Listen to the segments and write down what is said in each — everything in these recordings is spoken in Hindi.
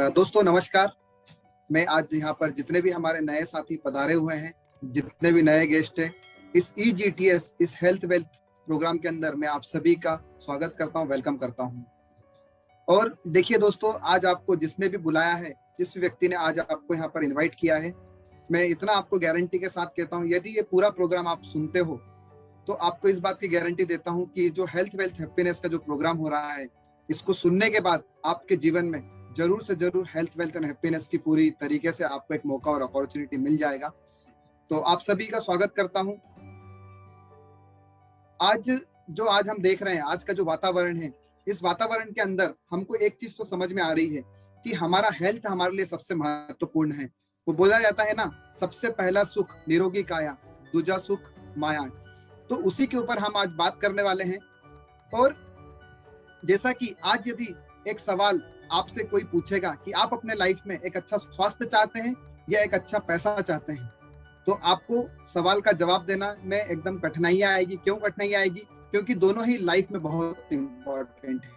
दोस्तों नमस्कार। मैं आज यहाँ पर जितने भी हमारे नए साथी पधारे हुए हैं, जितने भी नए गेस्ट हैं, इस EGTS इस हेल्थ वेल्थ प्रोग्राम के अंदर मैं आप सभी का स्वागत करता हूँ, वेलकम करता हूँ। और देखिए दोस्तों, आज आपको जिसने भी बुलाया है, जिस भी व्यक्ति ने आज आपको यहाँ पर इनवाइट किया है, मैं इतना आपको गारंटी के साथ कहता हूँ, यदि ये पूरा प्रोग्राम आप सुनते हो तो आपको इस बात की गारंटी देता हूँ कि जो हेल्थ वेल्थ हैप्पीनेस का जो प्रोग्राम हो रहा है, इसको सुनने के बाद आपके जीवन में जरूर से जरूर हेल्थ वेल्थ एंड हैप्पीनेस की पूरी तरीके से आपको एक मौका और अपॉर्चुनिटी मिल जाएगा। तो आप सभी का स्वागत करता हूं। आज हम देख रहे हैं, आज का जो वातावरण है, इस वातावरण के अंदर हमको एक चीज तो समझ में आ रही है कि हमारा हेल्थ हमारे लिए सबसे महत्वपूर्ण है। वो बोला जाता है ना, सबसे पहला सुख निरोगी काया, दूजा सुख माया। तो उसी के ऊपर हम आज बात करने वाले हैं। और जैसा कि आज यदि एक सवाल आपसे कोई पूछेगा कि आप अपने लाइफ में एक अच्छा स्वास्थ्य चाहते हैं या एक अच्छा पैसा चाहते हैं, तो आपको सवाल का जवाब देना में एकदम कठिनाइयां आएगी। क्यों कठिनाइयां आएगी? क्योंकि दोनों ही लाइफ में बहुत इंपॉर्टेंट है।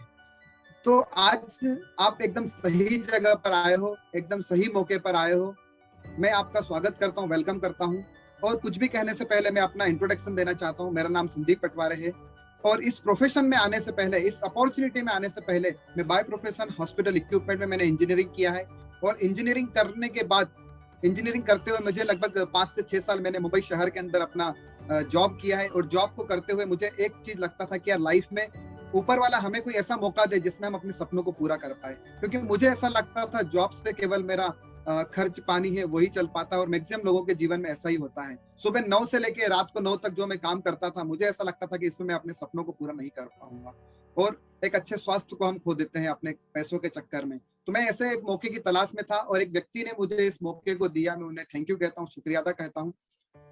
तो आज आप एकदम सही जगह पर आए हो, एकदम सही मौके पर आए हो। मैं आपका स्वागत करता हूँ, वेलकम करता हूँ। और कुछ भी कहने से पहले मैं अपना इंट्रोडक्शन देना चाहता हूँ। मेरा नाम संदीप पटवारे है और इस प्रोफेशन में आने से पहले, इस अपॉर्चुनिटी में आने से पहले, मैं बाय प्रोफेशन हॉस्पिटल इक्विपमेंट में मैंने इंजीनियरिंग किया है। और इंजीनियरिंग करने के बाद, इंजीनियरिंग करते हुए मुझे लगभग 5 से 6 साल मैंने मुंबई शहर के अंदर अपना जॉब किया है। और जॉब को करते हुए मुझे एक चीज लगता था कि यार, लाइफ में ऊपर वाला हमें कोई ऐसा मौका दे जिसमें हम अपने सपनों को पूरा कर पाए। क्योंकि मुझे ऐसा लगता था जॉब से केवल मेरा खर्च पानी है वही चल पाता है। और मैक्सिमम लोगों के जीवन में ऐसा ही होता है। सुबह 9 से लेके रात को 9 तक जो मैं काम करता था, मुझे ऐसा लगता था कि इसमें मैं अपने सपनों को पूरा नहीं कर पाऊंगा। और एक अच्छे स्वास्थ्य को हम खो देते हैं अपने पैसों के चक्कर में। तो मैं ऐसे एक मौके की तलाश में था और एक व्यक्ति ने मुझे इस मौके को दिया। मैं उन्हें थैंक यू कहता हूँ, शुक्रिया अदा कहता हूँ।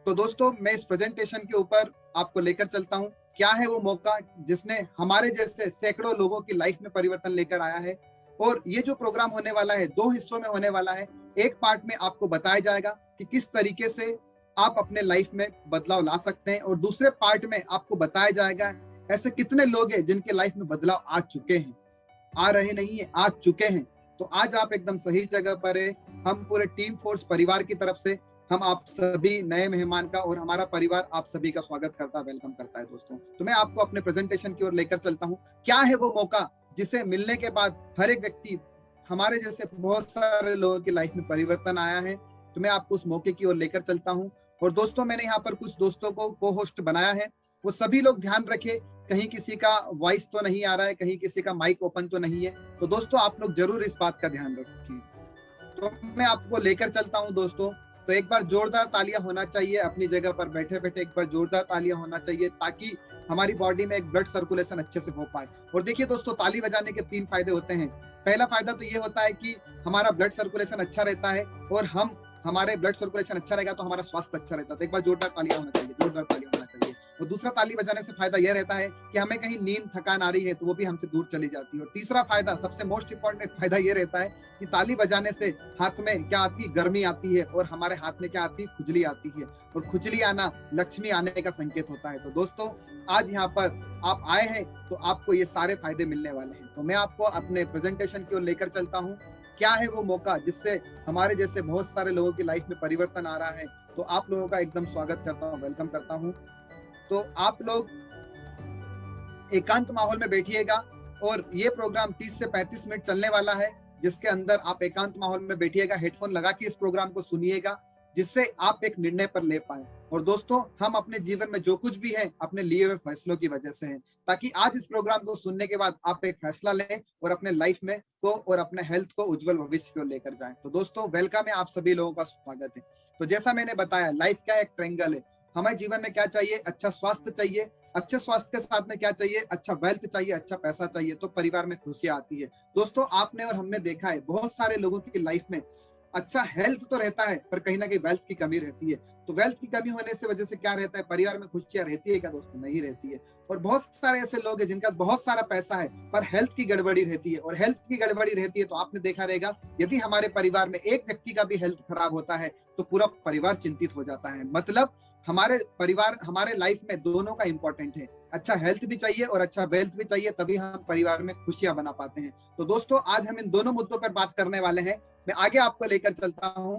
तो दोस्तों, मैं इस प्रेजेंटेशन के ऊपर आपको लेकर चलता हूँ। क्या है वो मौका जिसने हमारे जैसे सैकड़ों लोगों की लाइफ में परिवर्तन लेकर आया है। और ये जो प्रोग्राम होने वाला है, 2 हिस्सों में होने वाला है। एक पार्ट में आपको बताया जाएगा कि किस तरीके से आप अपने लाइफ में बदलाव ला सकते हैं, और दूसरे पार्ट में आपको बताया जाएगा ऐसे कितने लोग हैं जिनके लाइफ में बदलाव आ चुके हैं, आ रहे नहीं है, आ चुके हैं। तो आज आप एकदम सही जगह पर है। हम पूरे टीम फोर्स परिवार की तरफ से हम आप सभी नए मेहमान का और हमारा परिवार आप सभी का स्वागत करता है, वेलकम करता है। दोस्तों, तो मैं आपको अपने प्रेजेंटेशन की ओर लेकर चलता हूँ। क्या है वो मौका जिसे मिलने के बाद हर एक व्यक्ति, हमारे जैसे बहुत सारे लोगों की लाइफ में परिवर्तन आया है। तो मैं आपको उस मौके की ओर लेकर चलता हूँ। और दोस्तों, मैंने यहाँ पर कुछ दोस्तों को को होस्ट बनाया है। वो सभी लोग ध्यान रखें, कहीं किसी का वॉइस तो नहीं आ रहा है, कहीं किसी का माइक ओपन तो नहीं है। तो दोस्तों, आप लोग जरूर इस बात का ध्यान रखें। तो मैं आपको लेकर चलता हूँ दोस्तों। तो एक बार जोरदार तालियां होना चाहिए, अपनी जगह पर बैठे बैठे एक बार जोरदार तालियां होना चाहिए, ताकि हमारी बॉडी में एक ब्लड सर्कुलेशन अच्छे से हो पाए। और देखिए दोस्तों, ताली बजाने के 3 फायदे होते हैं। पहला फायदा तो ये होता है कि हमारा ब्लड सर्कुलेशन अच्छा रहता है, और हमारे ब्लड सर्कुलेशन अच्छा रहेगा तो हमारा स्वास्थ्य अच्छा रहता है। तो एक बार जोरदार तालियां होना चाहिए, जोरदार तालियां होना चाहिए। और दूसरा, ताली बजाने से फायदा यह रहता है कि हमें कहीं नींद थकान आ रही है तो वो भी हमसे दूर चली जाती है। और तीसरा फायदा, सबसे मोस्ट इंपॉर्टेंट फायदा ये रहता है कि ताली बजाने से हाथ में क्या आती है, गर्मी आती है, और हमारे हाथ में क्या आती है, खुजली आती है। और खुजली आना लक्ष्मी आने का संकेत होता है। तो दोस्तों, आज यहाँ पर आप आए हैं तो आपको ये सारे फायदे मिलने वाले हैं। तो मैं आपको अपने प्रेजेंटेशन की ओर लेकर चलता हूँ। क्या है वो मौका जिससे हमारे जैसे बहुत सारे लोगों की लाइफ में परिवर्तन आ रहा है। तो आप लोगों का एकदम स्वागत करता हूँ, वेलकम करता हूँ। तो आप लोग एकांत माहौल में बैठिएगा। और ये प्रोग्राम 30 से 35 मिनट चलने वाला है, जिसके अंदर आप एकांत माहौल में बैठिएगा, हेडफोन लगा के इस प्रोग्राम को सुनिएगा, जिससे आप एक निर्णय पर ले पाए। और दोस्तों, हम अपने जीवन में जो कुछ भी है अपने लिए हुए फैसलों की वजह से है, ताकि आज इस प्रोग्राम को सुनने के बाद आप एक फैसला लें और अपने लाइफ में को और अपने हेल्थ को उज्जवल भविष्य को लेकर जाएं। तो दोस्तों, वेलकम है, आप सभी लोगों का स्वागत है। तो जैसा मैंने बताया, लाइफ का एक ट्रायंगल है। हमें जीवन में क्या चाहिए? अच्छा स्वास्थ्य चाहिए। अच्छे स्वास्थ्य के साथ में क्या चाहिए? अच्छा वेल्थ चाहिए, अच्छा पैसा चाहिए, तो परिवार में खुशियां आती है। दोस्तों, आपने और हमने देखा है बहुत सारे लोगों की लाइफ में अच्छा हेल्थ तो रहता है, पर कहीं ना कहीं वेल्थ की कमी रहती है। तो वेल्थ की कमी होने से वजह से क्या रहता है, परिवार में खुशियां रहती है क्या दोस्तों? नहीं रहती है। और बहुत सारे ऐसे लोग हैं जिनका बहुत सारा पैसा है पर हेल्थ की गड़बड़ी रहती है। और हेल्थ की गड़बड़ी रहती है तो आपने देखा रहेगा, यदि हमारे परिवार में एक व्यक्ति का भी हेल्थ खराब होता है तो पूरा परिवार चिंतित हो जाता है। मतलब हमारे परिवार, हमारे लाइफ में दोनों का इंपॉर्टेंट है। अच्छा हेल्थ भी चाहिए और अच्छा वेल्थ भी चाहिए, तभी हम परिवार में खुशियां बना पाते हैं। तो दोस्तों आज हम इन दोनों मुद्दों पर बात करने वाले हैं। मैं आगे आपको लेकर चलता हूं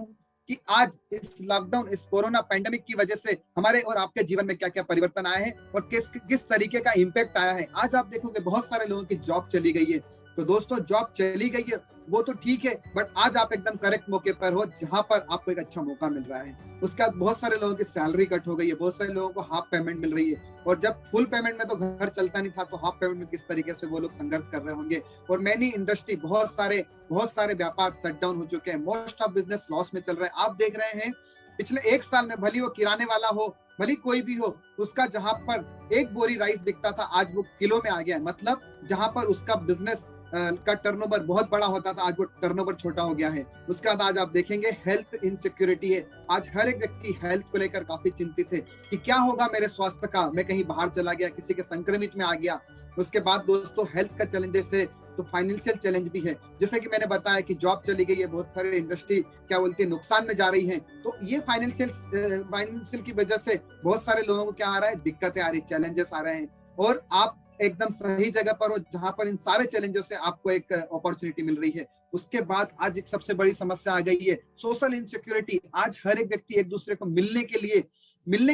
कि आज इस लॉकडाउन, इस कोरोना पैंडेमिक की वजह से हमारे और आपके जीवन में क्या क्या परिवर्तन आए हैं और किस किस तरीके का इम्पैक्ट आया है। आज आप देखोगे बहुत सारे लोगों की जॉब चली गई है। तो दोस्तों जॉब चली गई है वो तो ठीक है, बट आज आप एकदम करेक्ट मौके पर हो जहां पर आपको एक अच्छा मौका मिल रहा है। उसके बाद बहुत सारे लोगों की सैलरी कट हो गई है, बहुत सारे लोगों को हाफ पेमेंट मिल रही है, और जब फुल पेमेंट में तो घर चलता नहीं था, तो हाफ पेमेंट में किस तरीके से वो लोग संघर्ष कर रहे होंगे। और मैनी इंडस्ट्री, बहुत सारे व्यापार शट डाउन हो चुके हैं, मोस्ट ऑफ बिजनेस लॉस में चल रहे हैं। आप देख रहे हैं पिछले एक साल में, भली वो किराने वाला हो, भली कोई भी हो, उसका जहां पर एक बोरी राइस बिकता था आज वो किलो में आ गया है। मतलब जहां पर उसका बिजनेस का टर्नओवर बहुत बड़ा होता था, आज वो टर्नओवर छोटा हो गया है। उसके बाद आज आप देखेंगे हेल्थ इनसिक्योरिटी है। आज हर एक व्यक्ति हेल्थ को लेकर काफी चिंतित है कि क्या होगा मेरे स्वास्थ्य का, मैं कहीं बाहर चला गया, किसी के संक्रमित में आ गया। उसके बाद दोस्तों हेल्थ का चैलेंजेस है तो फाइनेंशियल चैलेंज भी है। जैसे कि मैंने बताया कि जॉब चली गई है, बहुत सारे इंडस्ट्री क्या बोलती है नुकसान में जा रही है। तो ये फाइनेंशियल की वजह से बहुत सारे लोगों को क्या आ रहा है, दिक्कतें आ रही, चैलेंजेस आ रहे हैं। और आप एकदम सही जगह पर हो जहां पर इन सारे चैलेंजों से आपको एक अपॉर्चुनिटी मिल रही है। उसके बाद आज एक सबसे बड़ी समस्या आ गई है सोशल इनसिक्योरिटी। आज हर एक व्यक्ति एक दूसरे को मिलने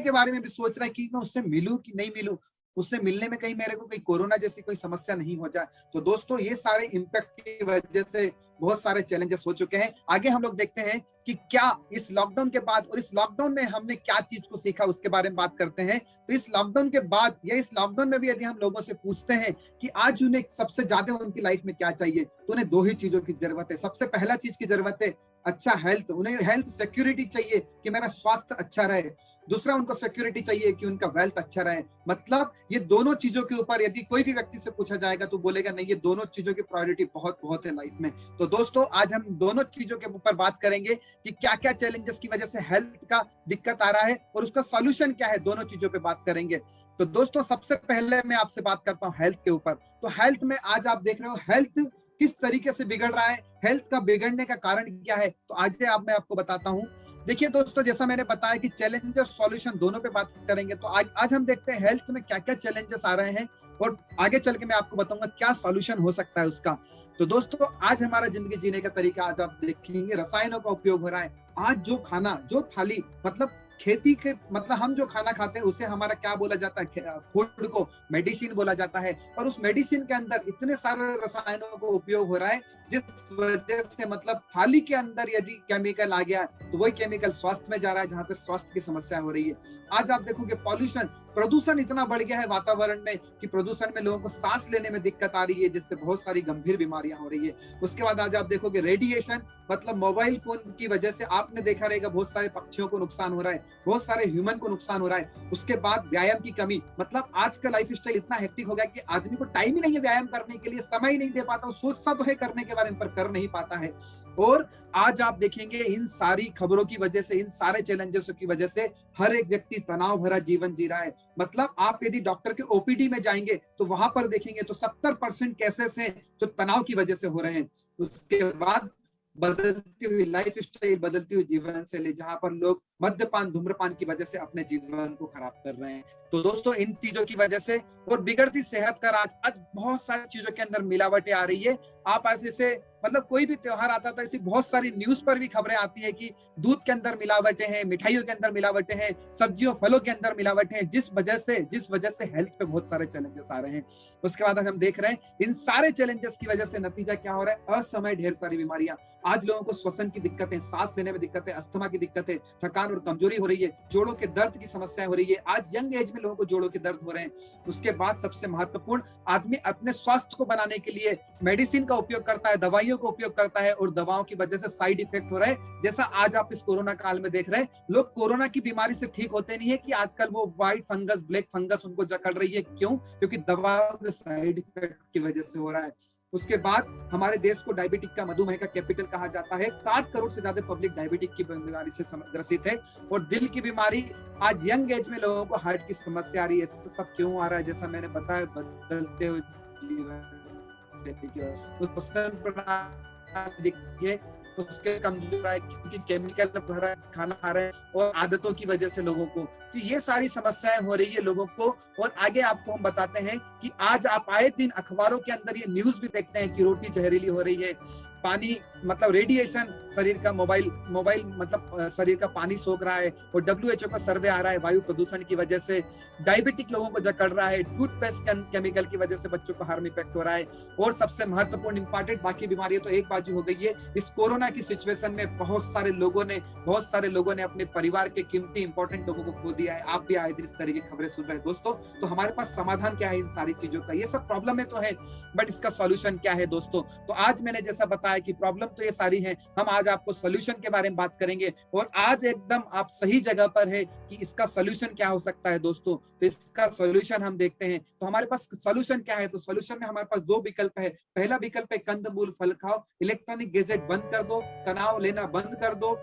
के बारे में भी सोच रहा है कि मैं उससे मिलूं कि नहीं मिलूं, उससे मिलने में कहीं मेरे को कोई कोरोना जैसी कोई समस्या नहीं हो जाए। तो दोस्तों ये सारे इम्पैक्ट की वजह से बहुत सारे चैलेंजेस हो चुके हैं। आगे हम लोग देखते हैं कि क्या इस लॉकडाउन के बाद और इस लॉकडाउन में हमने क्या चीज को सीखा, उसके बारे में बात करते हैं। तो इस लॉकडाउन के बाद या इस लॉकडाउन में भी यदि हम लोगों से पूछते हैं कि आज उन्हें सबसे ज्यादा उनकी लाइफ में क्या चाहिए, तो उन्हें दो ही चीजों की जरूरत है। सबसे पहला चीज की जरूरत है अच्छा हेल्थ, उन्हें हेल्थ सिक्योरिटी चाहिए कि मेरा स्वास्थ्य अच्छा रहे। दूसरा उनको सिक्योरिटी चाहिए कि उनका वेल्थ अच्छा रहे। मतलब ये दोनों चीजों के ऊपर यदि कोई भी व्यक्ति से पूछा जाएगा तो बोलेगा नहीं, ये दोनों चीजों की प्रायोरिटी बहुत बहुत है लाइफ में। तो दोस्तों आज हम दोनों चीजों के ऊपर बात करेंगे कि क्या क्या चैलेंजेस की वजह से हेल्थ का दिक्कत आ रहा है और उसका सॉल्यूशन क्या है, दोनों चीजों पे बात करेंगे। तो दोस्तों सबसे पहले मैं आपसे बात करता हूँ हेल्थ के ऊपर। तो हेल्थ में आज आप देख रहे हो हेल्थ किस तरीके से बिगड़ रहा है, हेल्थ का बिगड़ने का कारण क्या है, तो आज मैं आपको बताता हूँ। देखिए दोस्तों जैसा मैंने बताया कि चैलेंज और सॉल्यूशन दोनों पे बात करेंगे। तो आज हम देखते हैं हेल्थ में क्या क्या चैलेंजेस आ रहे हैं और आगे चल के मैं आपको बताऊंगा क्या सॉल्यूशन हो सकता है उसका। तो दोस्तों आज हमारा जिंदगी जीने का तरीका आज आप देखेंगे रसायनों का उपयोग हो रहा है। आज जो खाना, जो थाली, मतलब खेती के, मतलब हम जो खाना खाते हैं उसे हमारा क्या बोला जाता है, फूड को मेडिसिन बोला जाता है। और उस मेडिसिन के अंदर इतने सारे रसायनों का उपयोग हो रहा है जिस वजह से मतलब थाली के अंदर यदि केमिकल आ गया तो वही केमिकल स्वास्थ्य में जा रहा है, जहां से स्वास्थ्य की समस्या हो रही है। आज आप देखोगे प्रदूषण इतना बढ़ गया है वातावरण में कि प्रदूषण में लोगों को सांस लेने में दिक्कत आ रही है, जिससे बहुत सारी गंभीर बीमारियां हो रही है। उसके बाद आज आप देखोगे रेडिएशन, मतलब मोबाइल फोन की वजह से आपने देखा रहेगा बहुत सारे पक्षियों को नुकसान हो रहा है, बहुत सारे ह्यूमन को नुकसान हो रहा है। उसके बाद व्यायाम की कमी, मतलब आज का लाइफ स्टाइल इतना हेक्टिक हो गया कि आदमी को टाइम ही नहीं है व्यायाम करने के लिए, समय ही नहीं दे पाता, सोचता तो है करने के बारे में पर कर नहीं पाता है। और आज आप देखेंगे इन सारी खबरों की वजह से, इन सारे चैलेंजेस की वजह से हर एक व्यक्ति तनाव भरा जीवन जी रहा है। मतलब आप यदि डॉक्टर के ओपीडी में जाएंगे तो वहां पर देखेंगे तो 70% केसेस हैं जो तनाव की वजह से हो रहे हैं। उसके बाद बदलती हुई लाइफ स्टाइल, बदलती हुई जीवन शैली, जहां पर लोग मद्यपान, धूम्रपान की वजह से अपने जीवन को खराब कर रहे हैं। तो दोस्तों इन चीजों की वजह से और बिगड़ती सेहत का राज, आज बहुत सारी चीजों के अंदर मिलावटें आ रही है। आप ऐसे से मतलब कोई भी त्योहार आता था, ऐसी बहुत सारी न्यूज पर भी खबरें आती है कि दूध के अंदर मिलावटें हैं, मिठाइयों के अंदर मिलावटें हैं, सब्जियों फलों के अंदर मिलावटें हैं, जिस वजह से हेल्थ पे बहुत सारे चैलेंजेस आ रहे हैं। उसके बाद हम देख रहे हैं इन सारे चैलेंजेस की वजह से नतीजा क्या हो रहा है, असमय ढेर सारी बीमारियां। आज लोगों को श्वसन की दिक्कतें, सांस लेने में दिक्कतें, अस्थमा की दिक्कतें, थकान और कमजोरी हो रही है, जोड़ों के दर्द की समस्या हो रही है। आज यंग एज में लोगों को जोड़ों के दर्द हो रहे हैं। उसके बाद सबसे महत्वपूर्ण, आदमी अपने स्वास्थ्य को बनाने के लिए मेडिसिन का उपयोग करता है, दवाइयों का उपयोग करता है और दवाओं की वजह से साइड इफेक्ट हो रहा है। जैसा आज आप इस कोरोना काल में देख रहे हैं, लोग कोरोना की बीमारी से ठीक होते नहीं है कि आजकल वो व्हाइट फंगस, ब्लैक फंगस उनको जकड़ रही है। क्यों? क्योंकि दवाओं के साइड इफेक्ट की वजह से हो रहा है। उसके बाद हमारे देश को डायबिटिक का, मधुमेह का कैपिटल कहा जाता है। 7 करोड़ से ज्यादा पब्लिक डायबिटिक की बीमारी से ग्रसित है। और दिल की बीमारी, आज यंग एज में लोगों को हार्ट की समस्या आ रही है। तो सब क्यों आ रहा है? जैसा मैंने बताया, बदलते हुए जीवन देखिए उसके कमजोर है क्योंकि केमिकल भरा खाना खा रहे हैं और आदतों की वजह से लोगों को, तो ये सारी समस्याएं हो रही है लोगों को। और आगे आपको हम बताते हैं कि आज आप आए दिन अखबारों के अंदर ये न्यूज भी देखते हैं कि रोटी जहरीली हो रही है, पानी मतलब रेडिएशन शरीर का, मोबाइल मोबाइल मतलब शरीर का पानी सोख रहा है, और WHO का सर्वे आ रहा है वायु प्रदूषण की वजह से डायबिटिक लोगों को जकड़ रहा है, टूथपेस्ट केमिकल की वजह से बच्चों को हार्म इफेक्ट हो रहा है, और सबसे महत्वपूर्ण इंपॉर्टेंट बाकी बीमारियां तो एक बाजू हो गई है, इस कोरोना की सिचुएशन में बहुत सारे लोगों ने अपने परिवार के कीमती इंपॉर्टेंट लोगों को खो दिया है। आप भी आए दिन इस तरह की खबरें सुन रहे हैं दोस्तों, तो हमारे पास समाधान क्या है इन सारी चीजों का? ये सब प्रॉब्लम है तो है, बट इसका सॉल्यूशन क्या है दोस्तों? तो आज मैंने जैसा बताया कि प्रॉब्लम तो ये सारी है, हम आज आपको सॉल्यूशन के बारे में बात करेंगे, और आज एकदम आप सही जगह पर है कि इसका सॉल्यूशन क्या हो सकता है दोस्तों। तो इसका सॉल्यूशन हम देखते हैं, तो हमारे पास सॉल्यूशन क्या है? तो सॉल्यूशन में हमारे पास दो विकल्प है। पहला विकल्प है कंदमूल फल खाओ, इलेक्ट्रॉनिक गैजेट बंद कर दो, तनाव लेना बंद कर दो,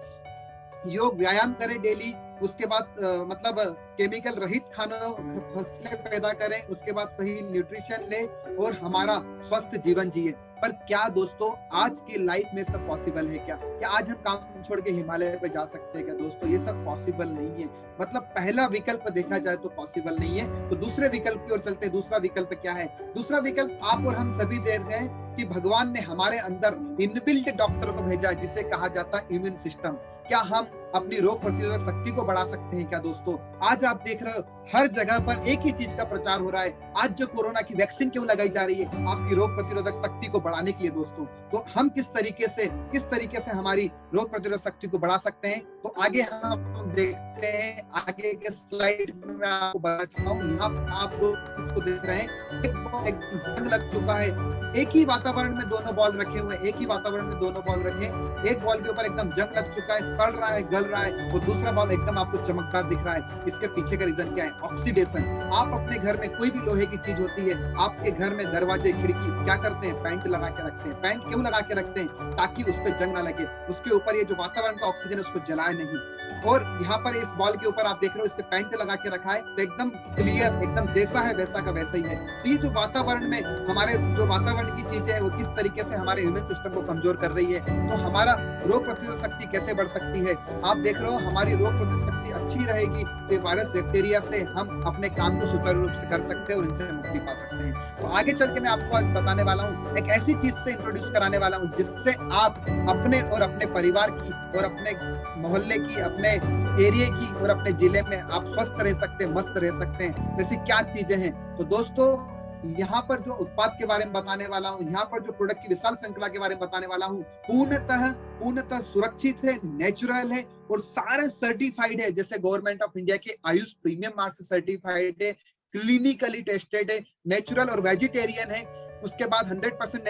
योग व्यायाम करें डेली, उसके बाद मतलब केमिकल रहित खानों फसलें पैदा करें, उसके बाद सही न्यूट्रिशन ले और हमारा स्वस्थ जीवन जिए। पर क्या दोस्तों आज की लाइफ में सब पॉसिबल है क्या आज हम काम छोड़ के हिमालय पे जा सकते हैं क्या दोस्तों? ये सब पॉसिबल नहीं है। मतलब पहला विकल्प देखा जाए तो पॉसिबल नहीं है। तो दूसरे विकल्प की ओर चलते हैं। दूसरा विकल्प क्या है? दूसरा विकल्प आप और हम सभी देख रहे हैं कि भगवान ने हमारे अंदर इनबिल्ट डॉक्टर को भेजा है, जिसे कहा जाता है इम्यून सिस्टम। क्या हम अपनी रोग प्रतिरोधक शक्ति को बढ़ा सकते हैं क्या दोस्तों? आज आप देख रहे हो हर जगह पर एक ही चीज का प्रचार हो रहा है। आज जो कोरोना की वैक्सीन क्यों लगाई जा रही है? आपकी रोग प्रतिरोधक शक्ति को बढ़ाने के लिए दोस्तों। तो हम किस तरीके से हमारी रोग प्रतिरोधक शक्ति को बढ़ा सकते हैं, तो आगे हम देखते हैं। आगे के स्लाइड में मैं आपको बताना चाहता हूँ। यहाँ आप लोग इसको देख रहे हैं, एक जंग लग चुका है। एक ही वातावरण में दोनों बॉल रखे हुए हैं, एक ही वातावरण में दोनों बॉल रखे हैं। एक बॉल के ऊपर एकदम जंग लग चुका है, सड़ रहा है, गल रहा है, और दूसरा बॉल एकदम आपको चमकदार दिख रहा है। इसके पीछे का रीजन क्या है? ऑक्सीडेशन। आप अपने घर में कोई भी लोहे की चीज होती है, आपके घर में दरवाजे खिड़की क्या करते हैं? पेंट लगा के रखते हैं। पेंट क्यों लगा के रखते हैं? ताकि उस पर जंग ना लगे, उसके ऊपर ये जो वातावरण का ऑक्सीजन उसको जलाए नहीं। और यहाँ पर इस बॉल के ऊपर आप देख रहे हो, इससे पेंट लगा के रखा है, तो एकदम क्लियर, एकदम जैसा है वैसा का वैसा ही है। तो ये जो वातावरण में हमारे जो वातावरण की चीजें है, वो किस तरीके से हमारे इम्यून सिस्टम को कमजोर कर रही है, तो हमारा रोग प्रतिरोधक शक्ति कैसे बढ़ सकती है? आप देख रहे हो हमारी रोग प्रतिरोधक शक्ति अच्छी रहेगी तो वायरस बैक्टीरिया से हम अपने काम को सुचारू रूप से कर सकते हैं और इनसे मुक्ति पा सकते हैं। तो आगे चल के मैं आपको आज बताने वाला हूँ, एक ऐसी चीज से इंट्रोड्यूस कराने वाला हूँ जिससे आप अपने और अपने परिवार की और अपने मोहल्ले की, अपने एरिया की और अपने जिले में आप स्वस्थ रह सकते हैं, मस्त रह सकते हैं। वैसी क्या चीजें हैं? तो दोस्तों यहाँ पर जो उत्पाद के बारे में बताने वाला हूँ, यहाँ पर जो प्रोडक्ट की विशाल श्रृंखला के बारे में बताने वाला हूँ, पूर्णतः सुरक्षित है, नेचुरल है और सारे सर्टिफाइड है। जैसे गवर्नमेंट ऑफ इंडिया के आयुष प्रीमियम मार्क से सर्टिफाइड है, क्लिनिकली टेस्टेड है, नेचुरल और वेजिटेरियन है। उसके बाद 100%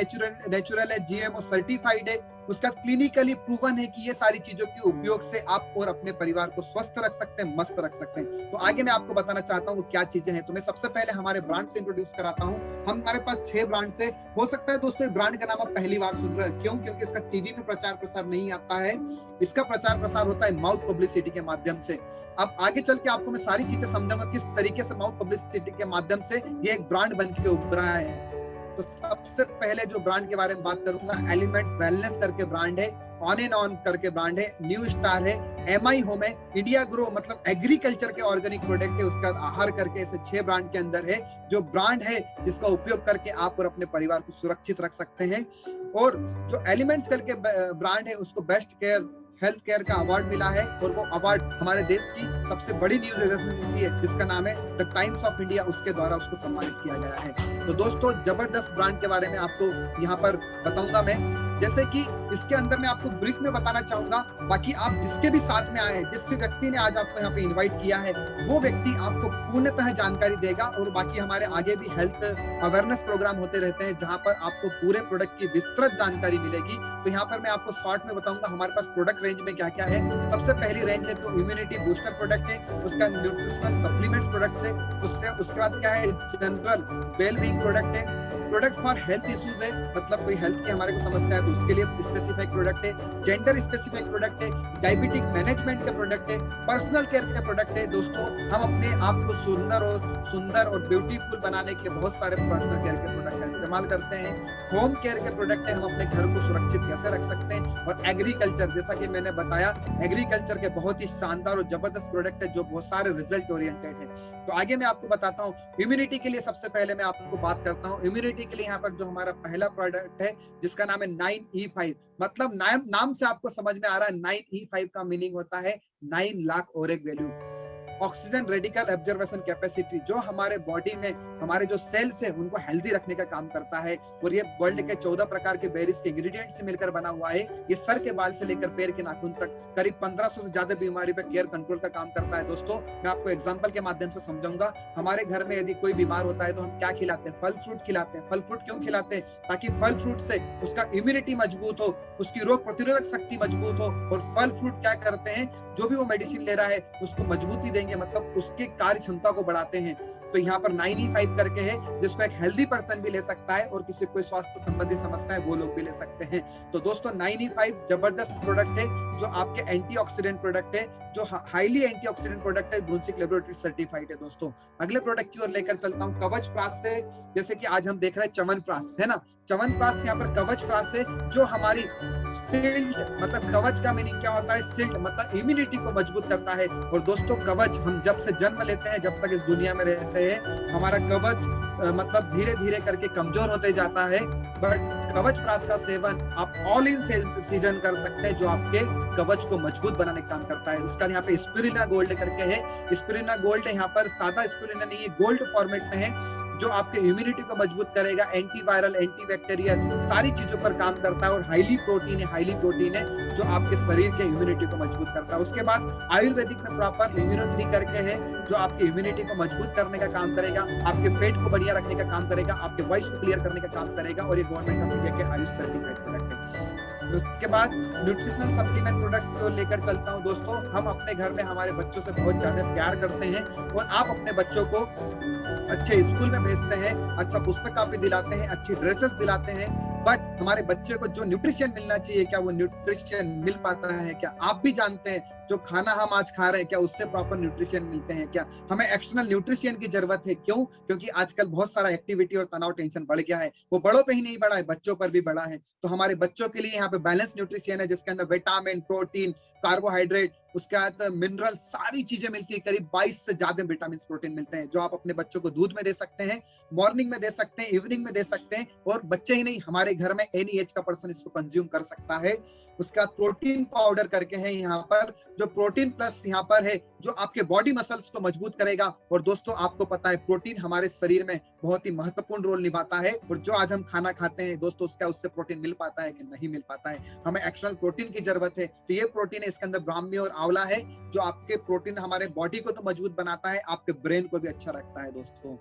नेचुरल है, GMO सर्टिफाइड है। उसका क्लिनिकली प्रूवन है कि ये सारी चीजों के उपयोग से आप और अपने परिवार को स्वस्थ रख सकते हैं, मस्त रख सकते हैं। तो आगे मैं आपको बताना चाहता हूँ वो क्या चीजें हैं। तो मैं सबसे पहले हमारे ब्रांड से इंट्रोड्यूस कराता हूँ। हमारे पास 6 ब्रांड से, हो सकता है दोस्तों ब्रांड का नाम आप पहली बार सुन रहे हैं। क्यों? क्योंकि इसका टीवी में प्रचार प्रसार नहीं आता है। इसका प्रचार प्रसार होता है माउथ पब्लिसिटी के माध्यम से। अब आगे चल के आपको मैं सारी चीजें समझाऊंगा किस तरीके से माउथ पब्लिसिटी के माध्यम से ये एक ब्रांड बन के उभरा है। तो सबसे पहले जो ब्रांड के बारे में बात करूंगा, एलिमेंट्स वेलनेस करके ब्रांड है, ऑन एंड ऑन करके ब्रांड है, न्यू स्टार है, MI होम है, इंडिया ग्रो मतलब एग्रीकल्चर के ऑर्गेनिक प्रोडक्ट है, उसका आहार करके, ऐसे 6 ब्रांड के अंदर है जो ब्रांड है जिसका उपयोग करके आप और अपने परिवार को सुरक्षित रख सकते हैं। और जो एलिमेंट्स करके ब्रांड है उसको बेस्ट केयर हेल्थ केयर का अवार्ड मिला है, और वो अवार्ड हमारे देश की सबसे बड़ी न्यूज एजेंसी है जिसका नाम है द टाइम्स ऑफ इंडिया, उसके द्वारा उसको सम्मानित किया गया है। तो दोस्तों जबरदस्त ब्रांड के बारे में आपको यहाँ पर बताऊंगा मैं, जैसे कि इसके अंदर मैं आपको ब्रीफ में बताना चाहूंगा। बाकी आप जिसके भी साथ में आए हैं, जिस व्यक्ति ने आज आपको यहाँ पे इनवाइट किया है, वो व्यक्ति आपको पूर्णतः जानकारी देगा। और बाकी हमारे आगे भी हेल्थ अवेयरनेस प्रोग्राम होते रहते हैं जहाँ पर आपको पूरे प्रोडक्ट की विस्तृत जानकारी मिलेगी। तो यहाँ पर मैं आपको शॉर्ट में बताऊंगा हमारे पास प्रोडक्ट रेंज में क्या क्या है। सबसे पहली रेंज है तो इम्यूनिटी बूस्टर प्रोडक्ट है, उसका न्यूट्रिशनल सप्लीमेंट्स प्रोडक्ट है, उसके बाद क्या है जनरल वेलबींग प्रोडक्ट है, प्रोडक्ट फॉर हेल्थ इश्यूज है, मतलब कोई हेल्थ की हमारे को समस्या है तो उसके लिए स्पेसिफिक प्रोडक्ट है, जेंडर स्पेसिफिक प्रोडक्ट है, डायबिटिक मैनेजमेंट का प्रोडक्ट है, पर्सनल केयर का प्रोडक्ट है। दोस्तों हम अपने आप को सुंदर और ब्यूटीफुल बनाने के लिए बहुत सारे पर्सनल केयर के प्रोडक्ट का इस्तेमाल करते हैं। होम केयर के प्रोडक्ट है, हम अपने घर को सुरक्षित कैसे रख सकते हैं। और एग्रीकल्चर, जैसा कि मैंने बताया, एग्रीकल्चर के बहुत ही शानदार और जबरदस्त प्रोडक्ट है जो बहुत सारे रिजल्ट ओरिएंटेड है। तो आगे मैं आपको बताता हूँ। इम्यूनिटी के लिए सबसे पहले मैं आपको बात करता हूँ। इम्यूनिटी के लिए यहाँ पर जो हमारा पहला प्रोडक्ट है जिसका नाम है 9E5, मतलब नाम से आपको समझ में आ रहा है 9E5 का मीनिंग होता है 9 lakh ORAC value. Oxygen radical absorption capacity, जो हमारे बॉडी में हमारे जो सेल्स है उनको हेल्दी रखने का काम करता है। और ये वर्ल्ड के 14 प्रकार के बेरीज के इंग्रेडिएंट से मिलकर बना हुआ है। ये सर के बाल से लेकर पैर के नाखून तक करीब 1500 से ज्यादा बीमारी पे केयर कंट्रोल का काम करता है। दोस्तों मैं आपको एग्जांपल के माध्यम से समझाऊंगा। हमारे घर में यदि कोई बीमार होता है तो हम क्या खिलाते हैं? फल फ्रूट खिलाते हैं। फल फ्रूट क्यों खिलाते हैं? ताकि फल फ्रूट से उसका इम्यूनिटी मजबूत हो, उसकी रोग प्रतिरोधक शक्ति मजबूत हो। और फल फ्रूट क्या करते हैं, जो भी वो मेडिसिन ले रहा है उसको मजबूती देंगे, मतलब उसके कार्य क्षमता को बढ़ाते हैं। तो यहाँ पर 9E5 करके है जिसको एक हेल्दी पर्सन भी ले सकता है और किसी कोई स्वास्थ्य संबंधी समस्या है वो लोग भी ले सकते हैं। तो दोस्तों 9E5 जबरदस्त प्रोडक्ट है जो आपके एंटीऑक्सीडेंट प्रोडक्ट है, जो हाईली एंटीऑक्सीडेंट प्रोडक्ट है, ब्रुंसिक लेबोरेटरी सर्टिफाइड है। दोस्तों अगले प्रोडक्ट की ओर लेकर चलता हूँ। कवच प्राश से, जैसे कि आज हम देख रहे हैं च्यवनप्राश है ना, च्यवनप्राश यहाँ पर कवच प्राश है जो हमारी सिल्ट, मतलब कवच का मीनिंग क्या होता है? सिल्ट, मतलब इम्यूनिटी को मजबूत करता है। और दोस्तों कवच, हम जब से जन्म लेते हैं जब तक इस दुनिया में रहते हैं हमारा कवच मतलब धीरे धीरे करके कमजोर होते जाता है। बट कवच प्राश का सेवन आप ऑल इन सीजन कर सकते हैं जो आपके कवच को मजबूत बनाने का काम करता है। उसका यहाँ पे स्पिरुलिना गोल्ड करके है। स्पिरुलिना गोल्ड यहाँ पर सादा स्पिरुलिना नहीं है, गोल्ड फॉर्मेट में है, जो आपके इम्यूनिटी को मजबूत करेगा, एंटीवायरल, एंटीबैक्टीरियल सारी चीजों पर काम करता है। और हाईली प्रोटीन है जो आपके शरीर के इम्यूनिटी को मजबूत करता है। उसके बाद आयुर्वेदिक में प्रॉपर इम्यूनो3 करके है जो आपकी इम्यूनिटी को मजबूत करने का काम करेगा, आपके पेट को बढ़िया रखने का काम करेगा, आपके वॉइस को क्लियर करने का काम करेगा। और ये गवर्नमेंट ऑफ इंडिया के आयुष सर्टिफाइड प्रोडक्ट है। उसके बाद न्यूट्रिशनल सप्लीमेंट प्रोडक्ट्स को लेकर चलता हूं। दोस्तों हम अपने घर में हमारे बच्चों से बहुत ज्यादा प्यार करते हैं और आप अपने बच्चों को अच्छे स्कूल में भेजते हैं, अच्छा पुस्तक कापी दिलाते हैं, अच्छी ड्रेसेस दिलाते हैं, बट हमारे बच्चे को जो न्यूट्रिशन मिलना चाहिए क्या वो न्यूट्रिशन मिल पाता है? क्या आप भी जानते हैं जो खाना हम आज खा रहे हैं क्या उससे प्रॉपर न्यूट्रिशन मिलते हैं? क्या हमें एक्सटर्नल न्यूट्रिशन की जरूरत है? क्यों? क्योंकि आजकल बहुत सारा एक्टिविटी और तनाव टेंशन बढ़ गया है। वो बड़ों पे ही नहीं बढ़ा है, बच्चों पर भी बढ़ा है। तो हमारे बच्चों के लिए यहाँ पे बैलेंस न्यूट्रिशन है जिसके अंदर विटामिन, प्रोटीन, कार्बोहाइड्रेट, उसके बाद मिनरल सारी चीजें मिलती है। करीब 22 से ज्यादा विटामिन प्रोटीन मिलते हैं जो आप अपने बच्चों को दूध में दे सकते हैं, मॉर्निंग में दे सकते हैं, इवनिंग में दे सकते हैं। और बच्चे ही नहीं, हमारे घर में एनी एज का पर्सन इसको कंज्यूम कर सकता है। उसका प्रोटीन पाउडर करके है यहाँ पर, जो प्रोटीन प्लस यहाँ पर है जो आपके बॉडी मसल्स को मजबूत करेगा। और दोस्तों आपको पता है प्रोटीन हमारे शरीर में बहुत ही महत्वपूर्ण रोल निभाता है। और जो आज हम खाना खाते हैं दोस्तों उसका उससे प्रोटीन मिल पाता है कि नहीं मिल पाता है? हमें एक्स्ट्रा प्रोटीन की जरूरत है। तो ये प्रोटीन है, इसके अंदर ब्राह्मी और आंवला है जो आपके प्रोटीन हमारे बॉडी को तो मजबूत बनाता है, आपके ब्रेन को भी अच्छा रखता है। दोस्तों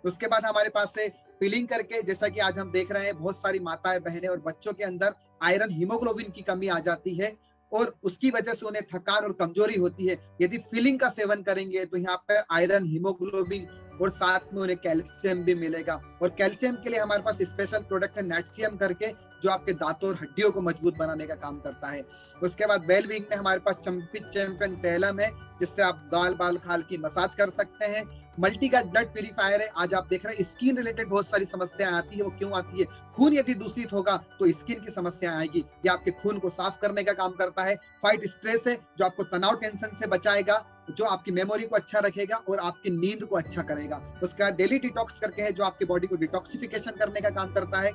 उसके बाद हमारे पास है फीलिंग करके, जैसा कि आज हम देख रहे हैं बहुत सारी माताएं बहनें और बच्चों के अंदर आयरन हीमोग्लोबिन की कमी आ जाती है और उसकी वजह से उन्हें थकान और कमजोरी होती है। यदि फीलिंग का सेवन करेंगे तो यहाँ पर आयरन, हीमोग्लोबिन और साथ में उन्हें कैल्शियम भी मिलेगा। और कैल्शियम के लिए हमारे पास स्पेशल प्रोडक्ट है नेटशियम करके जो आपके दांतों और हड्डियों को मजबूत बनाने का काम करता है। उसके बाद वेलबींग में हमारे पास चैंपियन तैलम है जिससे आप गाल बाल खाल की मसाज कर सकते हैं। मल्टी का ब्लड प्यूरिफायर है। आज आप देख रहे हैं स्किन रिलेटेड बहुत सारी समस्याएं आती है। वो क्यों आती है? खून यदि दूषित होगा तो स्किन की समस्या आएगी। ये आपके खून को साफ करने का काम करता है। फाइट स्ट्रेस है जो आपको तनाव टेंशन से बचाएगा, जो आपकी मेमोरी को अच्छा रखेगा और आपकी नींद को अच्छा करेगा। उसका डेली डिटॉक्स करके है जो आपकी बॉडी को डिटॉक्सिफिकेशन करने का काम करता है।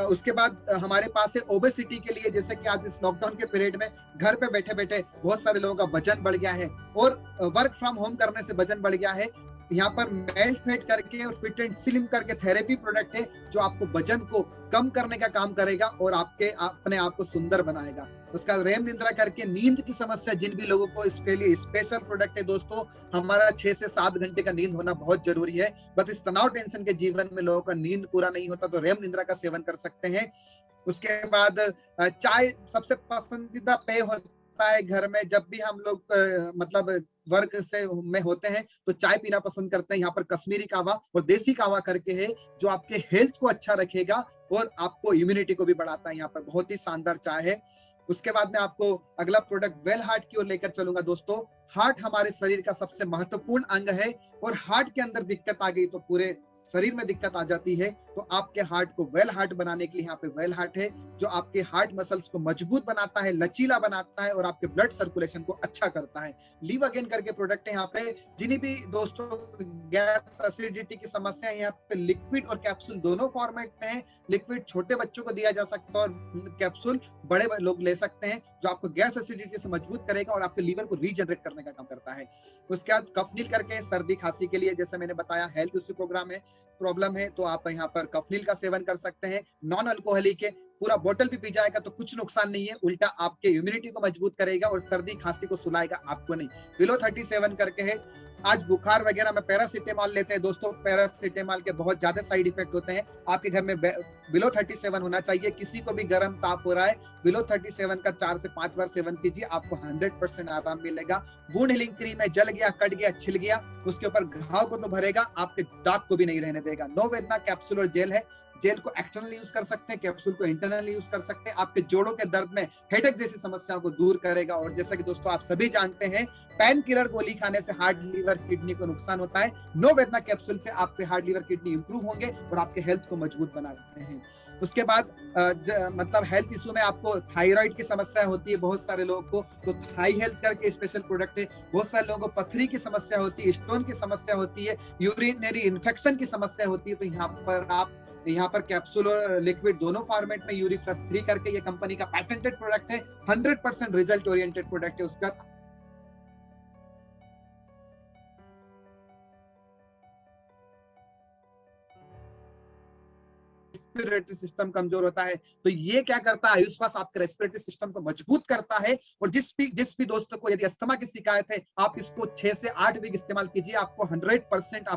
उसके बाद हमारे पास है ओबेसिटी के लिए, जैसे कि आज इस लॉकडाउन के पीरियड में घर पे बैठे बैठे बहुत सारे लोगों का वजन बढ़ गया है और वर्क फ्रॉम होम करने से वजन बढ़ गया है। यहाँ पर मेल्ट फेट करके और फिट एंड स्लिम करके थेरेपी प्रोडक्ट है जो आपको वजन को कम करने का काम करेगा और आपके अपने आप को सुंदर बनाएगा। उसका रेम निद्रा करके नींद की समस्या जिन भी लोगों को, इसके लिए स्पेशल प्रोडक्ट है। दोस्तों हमारा 6 से 7 घंटे का नींद होना बहुत जरूरी है। बस इस तनाव टेंशन के जीवन में लोगों का नींद पूरा नहीं होता तो रेम निद्रा का सेवन कर सकते हैं। उसके बाद चाय सबसे पसंदीदा पेय होता है घर में। जब भी हम लोग मतलब वर्क से में होते हैं तो चाय पीना पसंद करते हैं। यहाँ पर कश्मीरी कावा और देसी कावा करके है जो आपके हेल्थ को अच्छा रखेगा और आपको इम्यूनिटी को भी बढ़ाता है। यहाँ पर बहुत ही शानदार चाय है। उसके बाद में आपको अगला प्रोडक्ट वेल हार्ट की ओर लेकर चलूंगा। दोस्तों हार्ट हमारे शरीर का सबसे महत्वपूर्ण अंग है और हार्ट के अंदर दिक्कत आ गई तो पूरे शरीर में दिक्कत आ जाती है। तो आपके हार्ट को वेल हार्ट बनाने के लिए यहाँ पे वेल हार्ट है, जो आपके हार्ट मसल्स को मजबूत बनाता है, लचीला बनाता है और आपके ब्लड सर्कुलेशन को अच्छा करता है। लिव अगेन करके प्रोडक्ट है यहाँ पे। जिन्हें भी दोस्तों गैस एसिडिटी की समस्या है, यहाँ पे लिक्विड और कैप्सूल दोनों फॉर्मेट में है। लिक्विड छोटे बच्चों को दिया जा सकता है और कैप्सूल बड़े लोग ले सकते हैं, जो आपको गैस एसिडिटी से मजबूत करेगा और आपके लीवर को रीजनरेट करने का काम करता है। उसके बाद कफनील करके सर्दी खांसी के लिए, जैसे मैंने बताया हेल्थ इश्यू प्रोग्राम है, प्रॉब्लम है, तो आप यहाँ पर कफनील का सेवन कर सकते हैं। नॉन अल्कोहलिक है, पूरा बोतल भी पी जाएगा तो कुछ नुकसान नहीं है, उल्टा आपके इम्यूनिटी को मजबूत करेगा और सर्दी खांसी को सुलाएगा, आपको नहीं। बिलो 37 करके है। आज बुखार वगैरह में पैरासीटामोल लेते हैं दोस्तों, पैरासीटामोल के बहुत ज्यादा साइड इफेक्ट होते हैं। आपके घर में बिलो 37 होना चाहिए। किसी को भी गर्म ताप हो रहा है, बिलो 37 का 4 से 5 बार सेवन कीजिए, आपको 100% आराम मिलेगा। वुंड हीलिंग क्रीम है, जल गया, कट गया, छिल गया, उसके ऊपर घाव को तो भरेगा, आपके दाग को भी नहीं रहने देगा। नो वेदना कैप्सूल और जेल है, जेल को एक्सटर्नल यूज कर सकते हैं, कैप्सूल को इंटरनल यूज कर सकते हैं। आपके जोड़ों के दर्द में, हेडेक जैसी समस्याओं को दूर करेगा। और जैसा कि दोस्तों आप सभी जानते हैं, पेन किलर गोली खाने से हार्ट लीवर किडनी को नुकसान होता है। नो वेदना कैप्सूल से आपके हार्ट लीवर किडनी इंप्रूव होंगे और आपके हेल्थ को मजबूत बनाते हैं। उसके बाद मतलब हेल्थ इशू में आपको थायराइड की समस्या होती है बहुत सारे लोगों को, तो थाई हेल्थ करके स्पेशल प्रोडक्ट है। बहुत सारे लोगों को पथरी की समस्या होती है, स्टोन की समस्या होती है, यूरिनरी इन्फेक्शन की समस्या होती है, तो यहाँ पर कैप्सूल और लिक्विड दोनों फॉर्मेट में यूरिफ्लस 3 करके ये कंपनी का पैटेंटेड प्रोडक्ट है। 100% रिजल्ट ओरिएंटेड प्रोडक्ट है। उसका रेस्पिरेटरी सिस्टम कमजोर होता है, तो ये क्या करता है, आयुष्वास आपके रेस्पिरेटरी सिस्टम को मजबूत करता है। और जिस भी दोस्तों को यदि अस्थमा की शिकायत है, आप इसको 6 से 8 वीक इस्तेमाल कीजिए, आपको 100%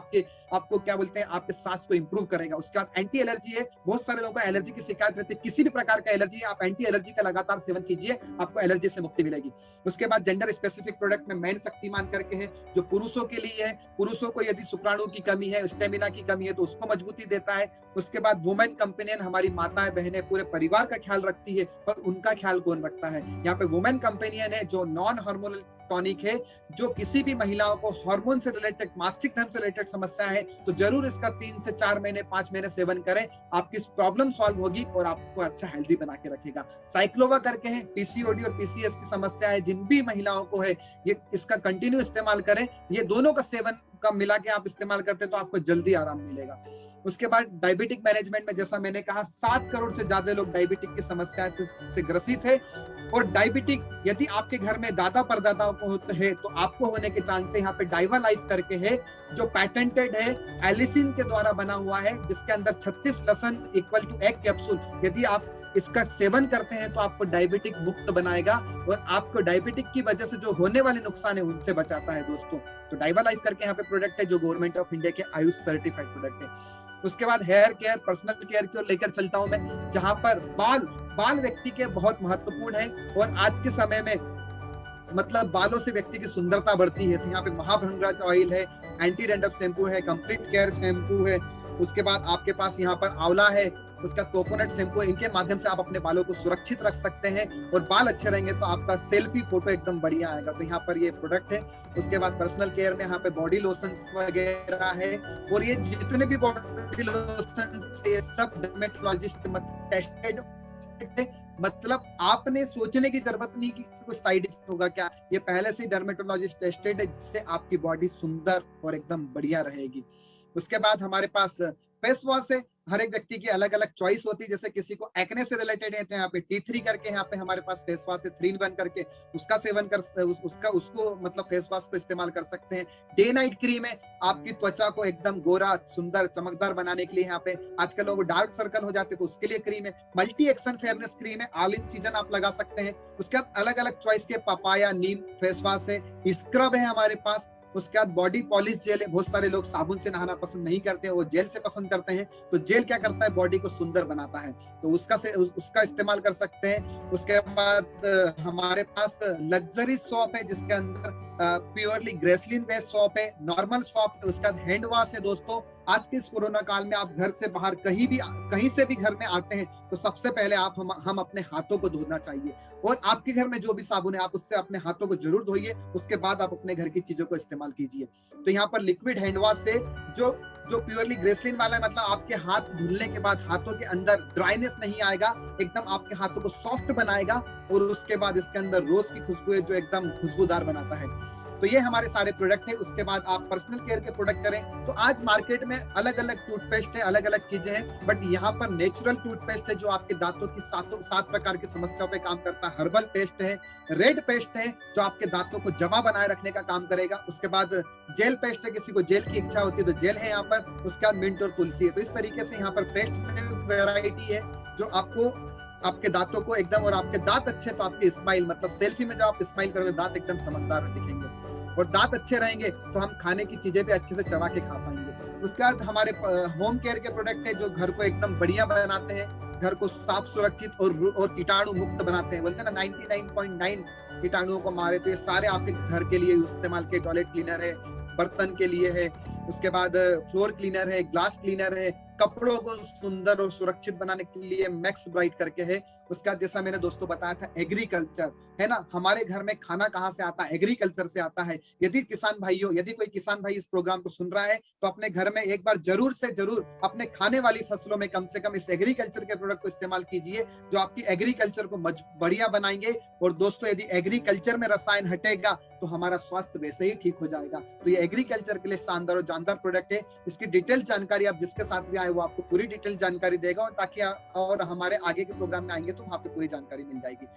आपको क्या बोलते हैं, आपके सांस को इंप्रूव करेगा। उसके बाद एंटी एलर्जी है, बहुत सारे लोगों को एलर्जी की शिकायत रहती है, किसी भी प्रकार का एलर्जी, आप एंटी एलर्जी का लगातार सेवन कीजिए, आपको एलर्जी से मुक्ति मिलेगी। उसके बाद जेंडर स्पेसिफिक प्रोडक्ट में मैन शक्तिमान करके है, जो पुरुषों के लिए है। पुरुषों को यदि शुक्राणु की कमी है, स्टेमिना की कमी है, तो उसको मजबूती देता है। उसके बाद वुमेन कंपेनियन, हमारी माताएं बहनें पूरे परिवार का ख्याल रखती है, पर उनका ख्याल कौन रखता है, यहाँ पे वुमेन कंपेनियन है, जो नॉन हार्मोनल टॉनिक है, जो किसी भी महिलाओं को हार्मोन से रिलेटेड, मासिक धर्म से रिलेटेड समस्या है, तो जरूर इसका 3 से 4 महीने 5 महीने सेवन करें, आपकी प्रॉब्लम सॉल्व होगी और आपको अच्छा हेल्दी बना के रखेगा। साइक्लोवा करके है, पीसीओडी और पीसीएस की समस्या है, जिन भी महिलाओं को है, ये इसका कंटिन्यू इस्तेमाल करें। ये दोनों का सेवन का मिला के आप इस्तेमाल करते हैं तो आपको जल्दी आराम मिलेगा। उसके बाद डायबिटिक मैनेजमेंट में, जैसा मैंने कहा, 7 करोड़ से ज्यादा लोग डायबिटिक की समस्या से ग्रसित है। और डायबिटिक यदि आपके घर में दादा परदादाओं को होते हैं, तो आपको होने के चांस है। यहाँ पे डाइवा लाइफ करके है, जो पैटेंटेड है, एलिसिन के द्वारा बना हुआ है, जिसके अंदर 36 लसन इक्वल टू 1 कैप्सूल, यदि आप इसका सेवन करते हैं तो आपको डायबिटिक मुक्त बनाएगा और आपको डायबिटिक की वजह से जो होने वाले नुकसान है उनसे बचाता है दोस्तों। तो डाइवा लाइफ करके यहाँ पे प्रोडक्ट है, जो गवर्नमेंट ऑफ इंडिया के आयुष सर्टिफाइड प्रोडक्ट है। उसके बाद हेयर केयर, पर्सनल केयर की ओर लेकर चलता हूं मैं, जहां पर बाल व्यक्ति के बहुत महत्वपूर्ण है। और आज के समय में मतलब बालों से व्यक्ति की सुंदरता बढ़ती है, तो यहाँ पे महाभृंगराज ऑयल है, एंटी डैंड्रफ शैम्पू है, कंप्लीट केयर शैम्पू है। उसके बाद आपके पास यहाँ पर आंवला है, उसका कोकोनट शैम्पू है। इनके माध्यम से आप अपने बालों को सुरक्षित रख सकते हैं और बाल अच्छे रहेंगे तो आपका सेल्फी फोटो एकदम बढ़िया आएगा। तो यहाँ पर ये प्रोडक्ट है। उसके बाद पर्सनल केयर में यहाँ पे बॉडी लोशन वगैरह है, और ये जितने भी बॉडी लोशन ये सब डर्मेटोलॉजिस्ट टेस्टेड, मतलब आपने सोचने की जरूरत नहीं कि कोई साइड इफेक्ट होगा क्या, ये पहले से डर्मेटोलॉजिस्ट टेस्टेड है, जिससे आपकी बॉडी सुंदर और एकदम बढ़िया रहेगी। उसके बाद हमारे पास फेस वॉश है, हर एक व्यक्ति की अलग अलग चॉइस होती है। जैसे किसी को एक्ने से रिलेटेड है तो यहाँ पे T3 करके यहाँ पे हमारे पास फेस वॉश है, 3-in-1 करके, उसका सेवन कर उसको मतलब फेस वॉश को इस्तेमाल कर सकते हैं। डे नाइट क्रीम है, आपकी त्वचा को एकदम गोरा सुंदर चमकदार बनाने के लिए। यहाँ पे आजकल लोगों को डार्क सर्कल हो जाते हैं तो उसके लिए क्रीम है। मल्टी एक्शन फेयरनेस क्रीम है, ऑल इन सीजन आप लगा सकते हैं। उसके बाद अलग अलग चॉइस के पपाया, नीम फेस वॉश है, स्क्रब है हमारे पास। उसके बाद बॉडी पॉलिश जेल है, बहुत सारे लोग साबुन से नहाना पसंद नहीं करते, वो जेल से पसंद करते हैं। तो जेल क्या करता है, बॉडी को सुंदर बनाता है, तो उसका इस्तेमाल कर सकते हैं। उसके बाद हमारे पास लग्जरी सोप है, जिसके अंदर प्योरली ग्रेसलिन बेस्ड सोप है, नॉर्मल सोप है, उसका हैंड वॉश है दोस्तों। आज के इस कोरोना काल में आप घर से बाहर कहीं से भी घर में आते हैं तो सबसे पहले हम अपने हाथों को धोना चाहिए, और आपके घर में जो भी साबुन है आप उससे अपने हाथों को जरूर धोइए, उसके बाद आप अपने घर की चीजों को इस्तेमाल कीजिए। तो यहाँ पर लिक्विड हैंड वॉश से जो जो प्योरली ग्रेसलिन वाला है, मतलब आपके हाथ धुलने के बाद हाथों के अंदर ड्राइनेस नहीं आएगा, एकदम आपके हाथों को सॉफ्ट बनाएगा, और उसके बाद इसके अंदर रोज की खुशबू है जो एकदम खुशबूदार बनाता है। तो ये हमारे सारे प्रोडक्ट है। उसके बाद आप पर्सनल केयर के प्रोडक्ट करें तो आज मार्केट में अलग अलग टूथपेस्ट है, अलग अलग चीजें हैं, बट यहाँ पर नेचुरल टूथपेस्ट है जो आपके दांतों की 7 प्रकार की समस्याओं पे काम करता है। हर्बल पेस्ट है, रेड पेस्ट है जो आपके दांतों को जमा बनाए रखने का काम करेगा। उसके बाद जेल पेस्ट है, किसी को जेल की इच्छा होती है तो जेल है यहाँ पर। उसके बाद मिंट और तुलसी है। तो इस तरीके से यहाँ पर पेस्ट में वेराइटी है जो आपको आपके दांतों को एकदम, और आपके दांत अच्छे तो आपकी स्माइल, मतलब सेल्फी में जब आप स्माइल करोगे दांत एकदम चमकदार दिखेंगे, और दांत अच्छे रहेंगे तो हम खाने की चीजें भी अच्छे से चबा के खा पाएंगे। उसके बाद हमारे होम केयर के प्रोडक्ट है जो घर को एकदम बढ़िया बनाते हैं, घर को साफ सुरक्षित और कीटाणु मुक्त बनाते हैं। बोलते हैं ना 99.9 कीटाणुओं को मारे, तो ये सारे आपके घर के लिए इस्तेमाल के टॉयलेट क्लीनर है, बर्तन के लिए है, उसके बाद फ्लोर क्लीनर है, ग्लास क्लीनर है, कपड़ों को सुंदर और सुरक्षित बनाने के लिए मैक्स ब्राइट करके है। उसका जैसा मैंने दोस्तों बताया था एग्रीकल्चर है ना, हमारे घर में खाना कहाँ से आता है, एग्रीकल्चर से आता है। यदि किसान भाइयों, यदि कोई किसान भाई इस प्रोग्राम को सुन रहा है तो अपने घर में एक बार जरूर से जरूर अपने खाने वाली फसलों में कम से कम इस एग्रीकल्चर के प्रोडक्ट को इस्तेमाल कीजिए जो आपकी एग्रीकल्चर को बढ़िया बनाएंगे। और दोस्तों यदि एग्रीकल्चर में रसायन हटेगा तो हमारा स्वास्थ्य वैसे ही ठीक हो जाएगा। तो ये एग्रीकल्चर के लिए शानदार और जानदार प्रोडक्ट है। इसकी डिटेल जानकारी आप जिसके साथ भी आए वो आपको पूरी डिटेल जानकारी देगा, ताकि और हमारे आगे के प्रोग्राम में आएंगे तो वहां पे पूरी जानकारी मिल जाएगी।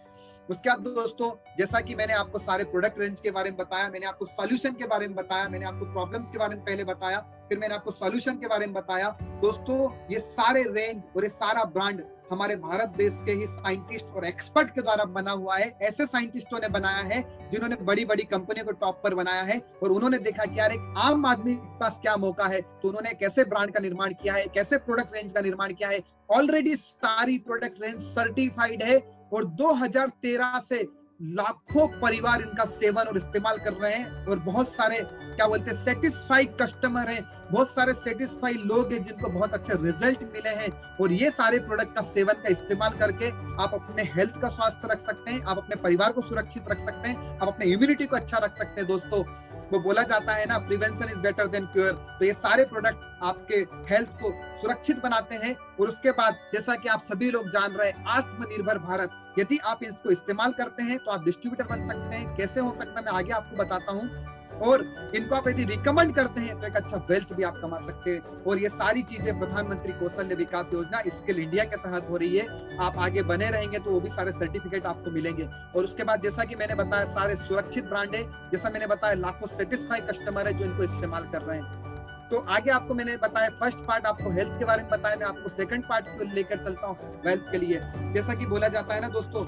उसके बाद दोस्तों जैसा कि मैंने आपको सारे प्रोडक्ट रेंज के बारे में बताया, मैंने आपको सॉल्यूशन के बारे में बताया, मैंने आपको प्रॉब्लम्स के बारे में पहले बताया, फिर मैंने आपको सॉल्यूशन के बारे में बताया। दोस्तों ये सारे रेंज और ये सारा ब्रांड हमारे भारत देश के ही साइंटिस्ट और एक्सपर्ट के द्वारा बना हुआ है। ऐसे साइंटिस्टों ने बनाया है जिन्होंने बड़ी बड़ी कंपनियों को टॉप पर बनाया है, और उन्होंने देखा कि यार एक आम आदमी के पास क्या मौका है, तो उन्होंने कैसे ब्रांड का निर्माण किया है, कैसे प्रोडक्ट रेंज का निर्माण किया है। ऑलरेडी सारी प्रोडक्ट रेंज सर्टिफाइड है, और 2013 से लाखों परिवार इनका सेवन और इस्तेमाल कर रहे हैं, और बहुत सारे क्या बोलते हैं सेटिस्फाइड कस्टमर हैं, बहुत सारे सेटिस्फाइड लोग हैं जिनको बहुत अच्छे रिजल्ट मिले हैं। और ये सारे प्रोडक्ट का सेवन का इस्तेमाल करके आप अपने हेल्थ का स्वास्थ्य रख सकते हैं, आप अपने परिवार को सुरक्षित रख सकते हैं, आप अपने इम्यूनिटी को अच्छा रख सकते हैं। दोस्तों वो बोला जाता है ना prevention is better than cure, तो ये सारे प्रोडक्ट आपके हेल्थ को सुरक्षित बनाते हैं। और उसके बाद जैसा कि आप सभी लोग जान रहे हैं आत्मनिर्भर भारत, यदि आप इसको इस्तेमाल करते हैं तो आप डिस्ट्रीब्यूटर बन सकते हैं। कैसे हो सकता है मैं आगे आपको बताता हूँ, और इनको आप यदि रिकमेंड करते हैं तो एक अच्छा वेल्थ भी आप कमा सकते हैं। और ये सारी चीजें प्रधानमंत्री कौशल्य विकास योजना स्किल इंडिया के तहत हो रही है। आप आगे बने रहेंगे तो वो भी सारे सर्टिफिकेट आपको मिलेंगे। और उसके बाद जैसा कि मैंने बताया सारे सुरक्षित ब्रांड है, जैसा मैंने बताया लाखों सेटिस्फाइड कस्टमर है जो इनको इस्तेमाल कर रहे हैं। तो आगे आपको मैंने बताया फर्स्ट पार्ट आपको हेल्थ के बारे में बताया, मैं आपको सेकंड पार्ट को लेकर चलता हूँ वेल्थ के लिए। जैसा कि बोला जाता है ना दोस्तों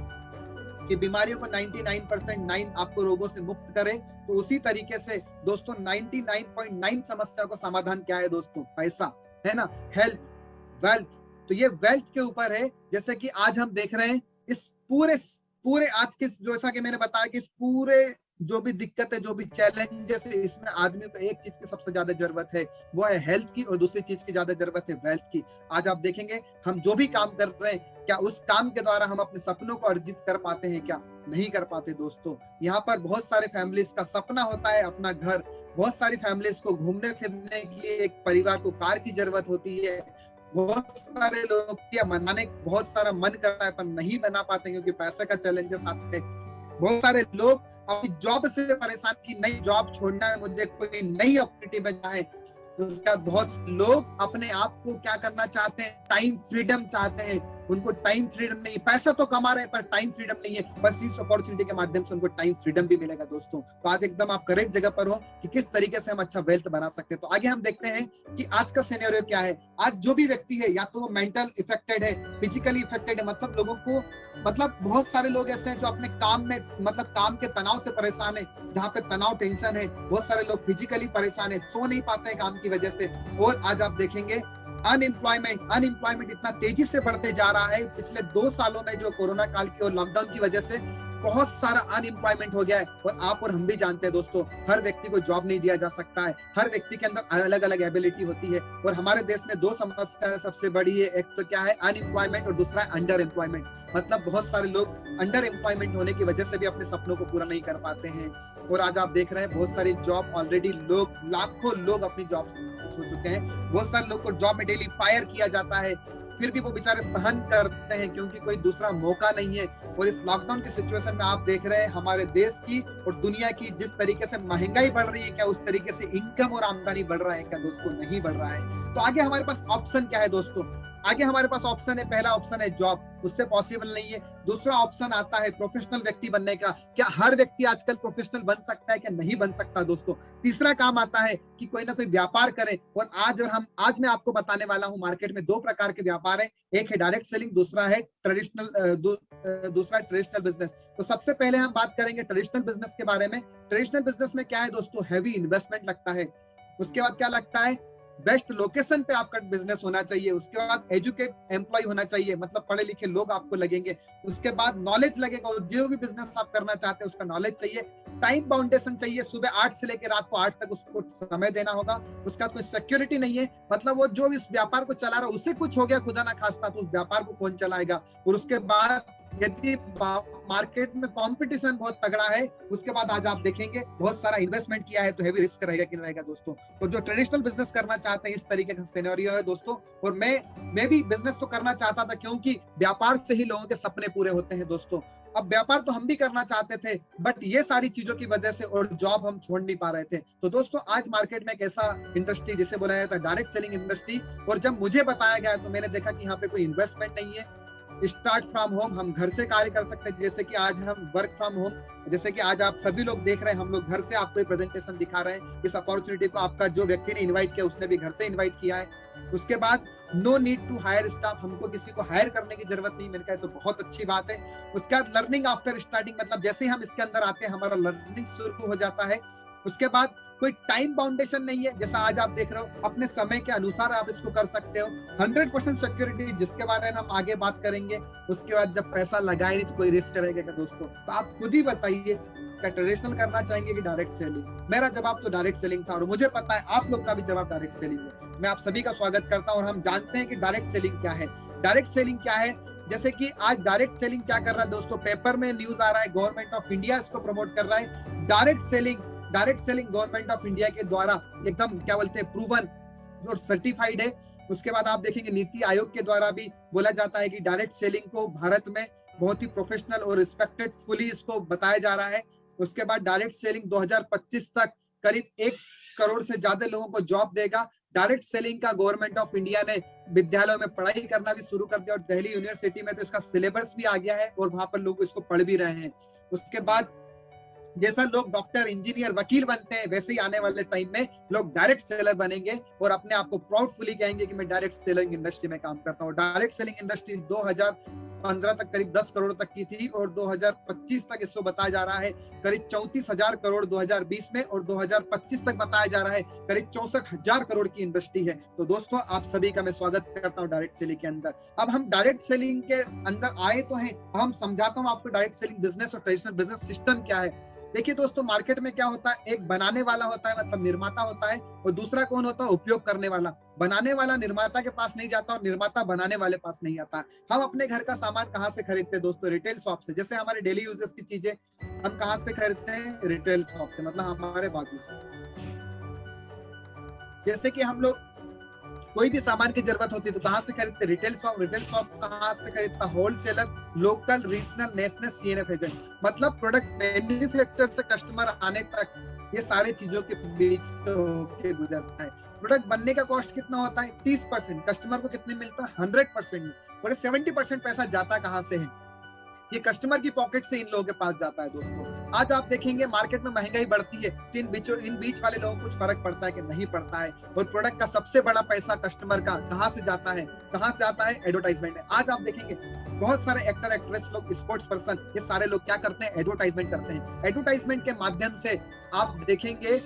कि बीमारियों को 99% आपको रोगों से मुक्त करे, तो उसी तरीके से दोस्तों 99.9 समस्या का समाधान क्या है दोस्तों, पैसा है ना, हेल्थ, वेल्थ। तो ये वेल्थ के ऊपर है। जैसे कि आज हम देख रहे हैं इस पूरे आज के, जैसा कि मैंने बताया कि इस पूरे जो भी दिक्कत है, जो भी चैलेंजेस है, इसमें आदमी को एक चीज की सबसे ज्यादा जरूरत है, वो है हेल्थ की, और दूसरी चीज की ज्यादा जरूरत है वेल्थ की। आज आप देखेंगे हम जो भी काम कर रहे हैं, क्या उस काम के द्वारा हम अपने सपनों को अर्जित कर पाते हैं, क्या नहीं कर पाते दोस्तों। यहाँ पर बहुत सारे फैमिलीज का सपना होता है अपना घर, बहुत सारी फैमिलीज को घूमने फिरने के लिए एक परिवार को कार की जरूरत होती है, बहुत सारे लोग क्या मनाने बहुत सारा मन करता है पर नहीं बना पाते क्योंकि पैसे का चैलेंजेस आते हैं। बहुत सारे लोग अपनी जॉब से परेशान की नई जॉब छोड़ना है, मुझे कोई नई अपॉर्चुनिटी में जाए। उसका बहुत लोग अपने आप को क्या करना चाहते हैं, टाइम फ्रीडम चाहते हैं। उनको टाइम फ्रीडम नहीं, पैसा तो कमा रहे हैं पर टाइम फ्रीडम नहीं है। बस इस अपॉर्चुनिटी के माध्यम से उनको टाइम फ्रीडम भी मिलेगा दोस्तों। तो आज एकदम आप करेक्ट जगह पर हो कि किस तरीके से हम अच्छा वेल्थ बना सकते हैं। तो आगे हम देखते हैं कि आज का सिनेरियो क्या है। आज जो भी व्यक्ति है या तो वो मेंटल इफेक्टेड है, फिजिकली इफेक्टेड है, मतलब लोगों को बहुत सारे लोग ऐसे हैं जो अपने काम में काम के तनाव से परेशान है, जहाँ पे तनाव टेंशन है। बहुत सारे लोग फिजिकली परेशान है, सो नहीं पाते हैं काम की वजह से। और आज आप देखेंगे अनएम्प्लॉयमेंट इतना तेजी से बढ़ते जा रहा है। पिछले 2 सालों में जो कोरोना काल की और लॉकडाउन की वजह से बहुत सारा अनएम्प्लॉयमेंट हो गया है। और आप और हम भी जानते हैं दोस्तों, हर व्यक्ति को जॉब नहीं दिया जा सकता है, हर व्यक्ति के अंदर अलग अलग एबिलिटी होती है। और हमारे देश में दो समस्या सबसे बड़ी है, एक तो क्या है अनएम्प्लॉयमेंट और दूसरा है अंडर एम्प्लॉयमेंट। मतलब बहुत सारे लोग अंडर एम्प्लॉयमेंट होने की वजह से भी अपने सपनों को पूरा नहीं कर पाते हैं। और आज आप देख रहे हैं बहुत सारी जॉब ऑलरेडी लोग, लाखों लोग अपनी जॉब से छूट चुके हैं। बहुत सारे लोग को जॉब में डेली फायर किया जाता है, फिर भी वो बेचारे सहन करते हैं क्योंकि कोई दूसरा मौका नहीं है। और इस लॉकडाउन की सिचुएशन में आप देख रहे हैं हमारे देश की और दुनिया की जिस तरीके से महंगाई बढ़ रही है, क्या उस तरीके से इनकम और आमदनी बढ़ रहा है क्या दोस्तों? नहीं बढ़ रहा है। तो आगे हमारे पास ऑप्शन क्या है दोस्तों? आगे हमारे पास ऑप्शन है, पहला ऑप्शन है जॉब, उससे पॉसिबल नहीं है। दूसरा ऑप्शन आता है प्रोफेशनल व्यक्ति बनने का, क्या हर व्यक्ति आजकल प्रोफेशनल बन सकता है क्या? नहीं बन सकता दोस्तों। तीसरा काम आता है कि कोई ना कोई व्यापार करें। और आज मैं आपको बताने वाला हूं, मार्केट में दो प्रकार के व्यापार है, एक है डायरेक्ट सेलिंग, दूसरा है ट्रेडिशनल बिजनेस। तो सबसे पहले हम बात करेंगे ट्रेडिशनल बिजनेस के बारे में। ट्रेडिशनल बिजनेस में क्या है दोस्तों? हैवी इन्वेस्टमेंट लगता है। उसके बाद क्या लगता है? बेस्ट लोकेशन पे आपका बिजनेस होना चाहिए। उसके बाद एजुकेट एम्प्लॉय होना चाहिए, मतलब पढ़े लिखे लोग आपको लगेंगे। उसके बाद नॉलेज लगेगा, जो भी बिजनेस आप करना चाहते हैं उसका नॉलेज चाहिए। टाइम बाउंडेशन चाहिए, सुबह 8 से लेकर रात को 8 तक उसको समय देना होगा। उसका कोई सिक्योरिटी नहीं है, मतलब वो जो इस व्यापार को चला रहा है उसे कुछ हो गया खुदा ना खास्ता तो उस व्यापार को कौन चलाएगा। और उसके बाद यदि मार्केट में कंपटीशन बहुत तगड़ा है, उसके बाद आज आप देखेंगे बहुत सारा इन्वेस्टमेंट किया है तो हैवी रिस्क रहेगा कि नहीं रहेगा दोस्तों। तो जो ट्रेडिशनल बिजनेस करना चाहते हैं इस तरीके का सिनेरियो है दोस्तों। और मैं भी बिजनेस तो करना चाहता था क्योंकि व्यापार से ही लोगों के सपने पूरे होते हैं दोस्तों। अब व्यापार तो हम भी करना चाहते थे, बट ये सारी चीजों की वजह से और जॉब हम छोड़ नहीं पा रहे थे। तो दोस्तों आज मार्केट में एक ऐसा इंडस्ट्री जिसे बोला जाता है डायरेक्ट सेलिंग इंडस्ट्री, और जब मुझे बताया गया तो मैंने देखा कि यहाँ पे कोई इन्वेस्टमेंट नहीं है, स्टार्ट फ्रॉम होम, हम घर से कार्य कर सकते हैं। जैसे कि आज हम वर्क फ्रॉम होम, जैसे कि आज आप सभी लोग देख रहे हैं, हम लोग घर से आपको प्रेजेंटेशन दिखा रहे हैं। इस अपॉर्चुनिटी को आपका जो व्यक्ति ने इनवाइट किया उसने भी घर से इनवाइट किया है। उसके बाद no need to hire staff, हमको किसी को हायर करने की जरूरत नहीं। मैंने कहा तो बहुत अच्छी बात है। उसके बाद लर्निंग आफ्टर स्टार्टिंग, मतलब जैसे ही हम इसके अंदर आते हैं हमारा लर्निंग शुरू हो जाता है। उसके बाद कोई टाइम बाउंडेशन नहीं है, जैसा आज आप देख रहे हो अपने समय के अनुसार आप इसको कर सकते हो। 100% सिक्योरिटी जिसके बारे में हम आगे बात करेंगे। उसके बाद जब पैसा लगाए नहीं तो कोई रिस्क रहेगा क्या दोस्तों? तो आप खुद ही बताइए, क्या ट्रेडिशनल करना चाहेंगे कि डायरेक्ट सेलिंग? मेरा जवाब तो डायरेक्ट सेलिंग था और मुझे पता है आप लोग का भी जवाब डायरेक्ट सेलिंग है। मैं आप सभी का स्वागत करता हूँ और हम जानते हैं कि डायरेक्ट सेलिंग क्या है। डायरेक्ट सेलिंग क्या है? जैसे कि आज डायरेक्ट सेलिंग क्या कर रहा है दोस्तों, पेपर में न्यूज आ रहा है, गवर्नमेंट ऑफ इंडिया इसको प्रमोट कर रहा है। Direct selling government of India के द्वारा एकदम क्या बोलते हैं प्रूवन और सर्टिफाइड है। उसके बाद आप देखेंगे नीति आयोग के द्वारा भी बोला जाता है कि डायरेक्ट सेलिंग को भारत में बहुत ही प्रोफेशनल और रिस्पेक्टेड फुली इसको बताया जा रहा है। उसके बाद डायरेक्ट सेलिंग 2025 तक करीब 1 करोड़ से ज्यादा लोगों को जॉब देगा। डायरेक्ट सेलिंग का गवर्नमेंट ऑफ इंडिया ने विद्यालयों में पढ़ाई करना भी शुरू कर दिया और दिल्ली यूनिवर्सिटी में तो इसका सिलेबस भी आ गया है और वहां पर लोग इसको पढ़ भी रहे हैं। उसके बाद जैसा लोग डॉक्टर, इंजीनियर, वकील बनते हैं वैसे ही आने वाले टाइम में लोग डायरेक्ट सेलर बनेंगे और अपने आप को प्राउडफुली कहेंगे कि मैं डायरेक्ट सेलिंग इंडस्ट्री में काम करता हूँ। डायरेक्ट सेलिंग इंडस्ट्री 2015 तक करीब 10 करोड़ तक की थी और 2025 तक इसको बताया जा रहा है करीब 34,000 करोड़ 2020 में, और 2025 तक बताया जा रहा है करीब 64,000 करोड़ की इंडस्ट्री है। तो दोस्तों आप सभी का मैं स्वागत करता हूँ डायरेक्ट सेलिंग के अंदर। अब हम डायरेक्ट सेलिंग के अंदर आए तो हैं, हम समझाता हूँ आपको डायरेक्ट सेलिंग बिजनेस और ट्रेडिशनल बिजनेस सिस्टम क्या है। देखिए दोस्तों, मार्केट में क्या होता है, एक बनाने वाला होता है मतलब निर्माता होता है, और दूसरा कौन होता है, उपयोग करने वाला। बनाने वाला निर्माता के पास नहीं जाता और निर्माता बनाने वाले पास नहीं आता। हम अपने घर का सामान कहाँ से खरीदते हैं दोस्तों? रिटेल शॉप से। जैसे हमारे डेली यूजेस की चीजें हम कहाँ से खरीदते हैं? रिटेल शॉप से, मतलब हमारे बाजू से। जैसे कि हम लोग कोई भी सामान की जरूरत होती है तो कहाँ से खरीदते? Retail shop. रिटेल शॉप कहाँ से खरीदता? Wholesaler, local, regional, national, CNF agent. मतलब प्रोडक्ट मैन्युफैक्चर से कस्टमर आने तक ये सारे चीजों के बीच होके गुजरता है। प्रोडक्ट बनने का कॉस्ट कितना होता है? 30%। कस्टमर को कितने मिलता है? 100% में। और 70% पैसा जाता कहाँ से है? ये कस्टमर की पॉकेट से इन लोगों के पास जाता है दोस्तों। आज आप देखेंगे मार्केट में महंगाई बढ़ती है तो इन बीच वाले लोगों को कुछ फर्क पड़ता है कि नहीं पड़ता है। और प्रोडक्ट का सबसे बड़ा पैसा कस्टमर का कहाँ से जाता है? कहाँ से जाता है? एडवर्टाइजमेंट है। आज आप देखेंगे बहुत सारे एक्टर, एक्ट्रेस लोग, स्पोर्ट्स पर्सन, ये सारे लोग क्या करते हैं? एडवर्टाइजमेंट करते हैं। एडवर्टाइजमेंट के माध्यम से आप देखेंगे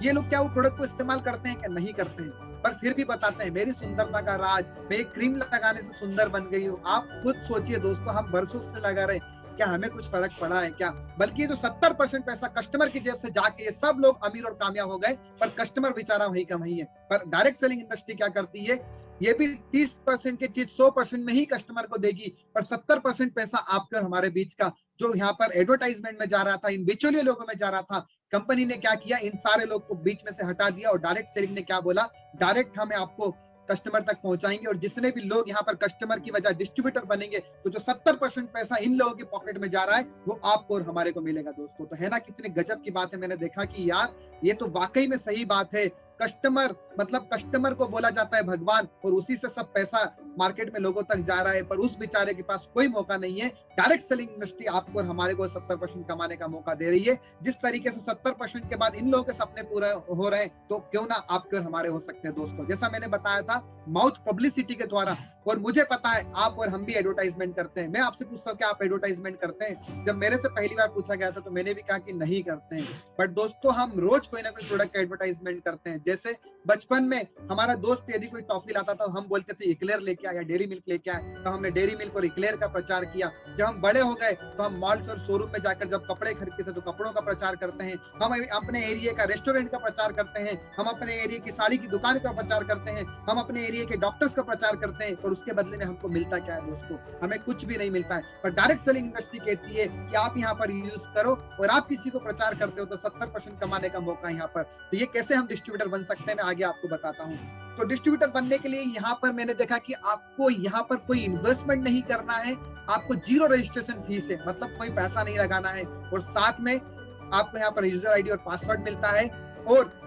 ये लोग क्या वो प्रोडक्ट को इस्तेमाल करते हैं क्या? नहीं करते हैं, पर फिर भी बताते हैं मेरी सुंदरता का राज, मैं एक क्रीम लगाने से सुंदर बन गई हूँ। आप खुद सोचिए दोस्तों, हम बरसों से लगा रहे हैं, क्या हमें कुछ फर्क पड़ा है क्या? बल्कि जो 70% पैसा कस्टमर की जेब से जाके ये सब लोग अमीर और कामयाब हो गए, पर कस्टमर बेचारा वही का वही है। पर डायरेक्ट सेलिंग इंडस्ट्री क्या करती है, ये भी 30% की चीज 100% में ही कस्टमर को देगी, पर 70% पैसा आपके और हमारे बीच का जो यहाँ पर एडवर्टाइजमेंट में जा रहा था, इन बिचौलिए लोगों में जा रहा था, कंपनी ने क्या किया, इन सारे लोग को बीच में से हटा दिया और डायरेक्ट सेलिंग ने क्या बोला, डायरेक्ट हमें आपको कस्टमर तक पहुंचाएंगे और जितने भी लोग यहाँ पर कस्टमर की वजह डिस्ट्रीब्यूटर बनेंगे, तो जो 70% पैसा इन लोगों के पॉकेट में जा रहा है वो आपको और हमारे को मिलेगा दोस्तों। तो है ना कितने गजब की बात है। मैंने देखा कि यार ये तो वाकई में सही बात है। कस्टमर मतलब कस्टमर को बोला जाता है भगवान, और उसी से सब पैसा मार्केट में लोगों तक जा रहा है, पर उस बेचारे के पास कोई मौका नहीं है। डायरेक्ट सेलिंग इंडस्ट्री आपको और हमारे को 70% कमाने का मौका दे रही है। जिस तरीके से 70% के बाद इन लोगों के सपने पूरे हो रहे हैं, तो क्यों ना आपके और हमारे हो सकते हैं दोस्तों। जैसा मैंने बताया था, माउथ पब्लिसिटी के द्वारा, और मुझे पता है आप और हम भी एडवर्टाइजमेंट करते हैं। मैं आपसे पूछता हूँ क्या आप एडवर्टाइजमेंट करते हैं? जब मेरे से पहली बार पूछा गया था तो मैंने भी कहा कि नहीं करते हैं, बट दोस्तों हम रोज कोई ना कोई प्रोडक्ट का एडवर्टाइजमेंट करते हैं। जैसे बचपन में हमारा दोस्त यदि कोई टॉफी लाता था, हम बोलते थे इक्लेयर लेके आया, डेयरी मिल्क लेके आया, तो हमने डेयरी मिल्क और इक्लेयर का प्रचार किया। जब हम बड़े हो गए तो हम मॉल्स और शोरूम में जाकर जब कपड़े खरीदते थे तो कपड़ों का प्रचार करते हैं। हम अपने एरिया का रेस्टोरेंट का प्रचार करते हैं, हम अपने एरिया की साड़ी की दुकान का प्रचार करते हैं, हम अपने एरिया के डॉक्टर्स का प्रचार करते हैं, और उसके बदले में हमको मिलता क्या है दोस्तों? हमें कुछ भी नहीं मिलता है। पर डायरेक्ट सेलिंग इंडस्ट्री कहती है कि आप यहाँ पर यूज करो, और आप किसी को प्रचार करते हो तो 70% कमाने का मौका यहाँ पर। तो ये कैसे हम डिस्ट्रीब्यूटर बन सकते हैं, मैं आगे आपको बताता हूँ। तो डिस्ट्रीब्यूटर बनने के लिए यहाँ पर मैंने देखा कि आपको यहाँ पर कोई इन्वेस्टमेंट नहीं करना है, आपको 0 रजिस्ट्रेशन फीस है, मतलब कोई पैसा नहीं लगाना है, और साथ में आपको यहाँ पर यूजर आईडी और पासवर्ड मिलता है। और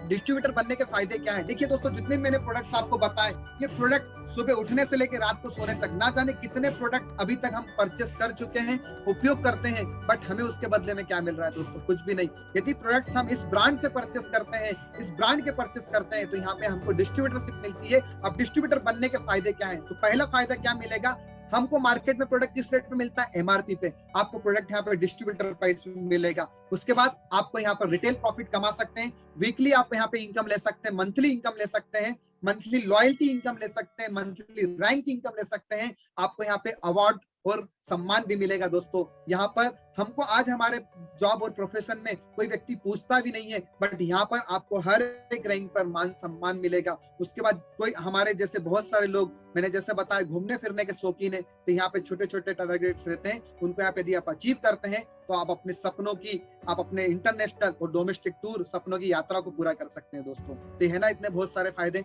डिस्ट्रीब्यूटर बनने के फायदे क्या है? देखिए दोस्तों, जितने मैंने प्रोडक्ट्स आपको बताए, ये प्रोडक्ट सुबह उठने से लेकर रात को सोने तक, ना जाने कितने प्रोडक्ट अभी तक हम परचेस कर चुके हैं, उपयोग करते हैं, बट हमें उसके बदले में क्या मिल रहा है दोस्तों? कुछ भी नहीं। यदि प्रोडक्ट्स हम इस ब्रांड से परचेस करते हैं, इस ब्रांड के परचेस करते हैं, तो यहाँ पे हमको डिस्ट्रीब्यूटरशिप मिलती है। अब डिस्ट्रीब्यूटर बनने के फायदे क्या है? तो पहला फायदा क्या मिलेगा, हमको मार्केट में प्रोडक्ट किस रेट पे मिलता है? एमआरपी पे। आपको प्रोडक्ट यहाँ पे डिस्ट्रीब्यूटर प्राइस में मिलेगा। उसके बाद आपको यहाँ पर रिटेल प्रॉफिट कमा सकते हैं, वीकली आप यहाँ पे इनकम ले सकते हैं, मंथली इनकम ले सकते हैं, मंथली लॉयल्टी इनकम ले सकते हैं, मंथली रैंक इनकम ले सकते हैं। आपको यहाँ पे अवार्ड और सम्मान भी मिलेगा दोस्तों। यहाँ पर हमको आज हमारे जॉब और प्रोफेशन में कोई व्यक्ति पूछता भी नहीं है, बट यहाँ पर आपको हर एक रैंक पर मान सम्मान मिलेगा। उसके बाद कोई हमारे जैसे बहुत सारे लोग, मैंने जैसे बताया, घूमने फिरने के शौकीन है, तो यहाँ पे छोटे छोटे टारगेट्स रहते हैं, उनको यहाँ पे यदि आप अचीव करते हैं तो आप अपने सपनों की, आप अपने इंटरनेशनल और डोमेस्टिक टूर सपनों की यात्रा को पूरा कर सकते हैं दोस्तों। तो है ना इतने बहुत सारे फायदे।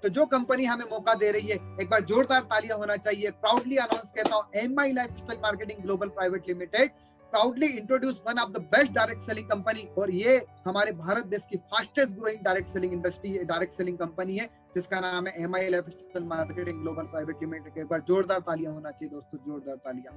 तो जो कंपनी हमें मौका दे रही है, एक बार जोरदार तालियां होना चाहिए। प्राउडली अनाउंस करता हूं, MI lifestyle marketing global private limited proudly introduce one of the best direct selling company, और ये हमारे भारत देश की fastest growing direct selling industry, direct selling company है, जिसका नाम है MI lifestyle marketing global private limited. एक बार जोरदार तालियां होना चाहिए दोस्तों, जोरदार तालियां,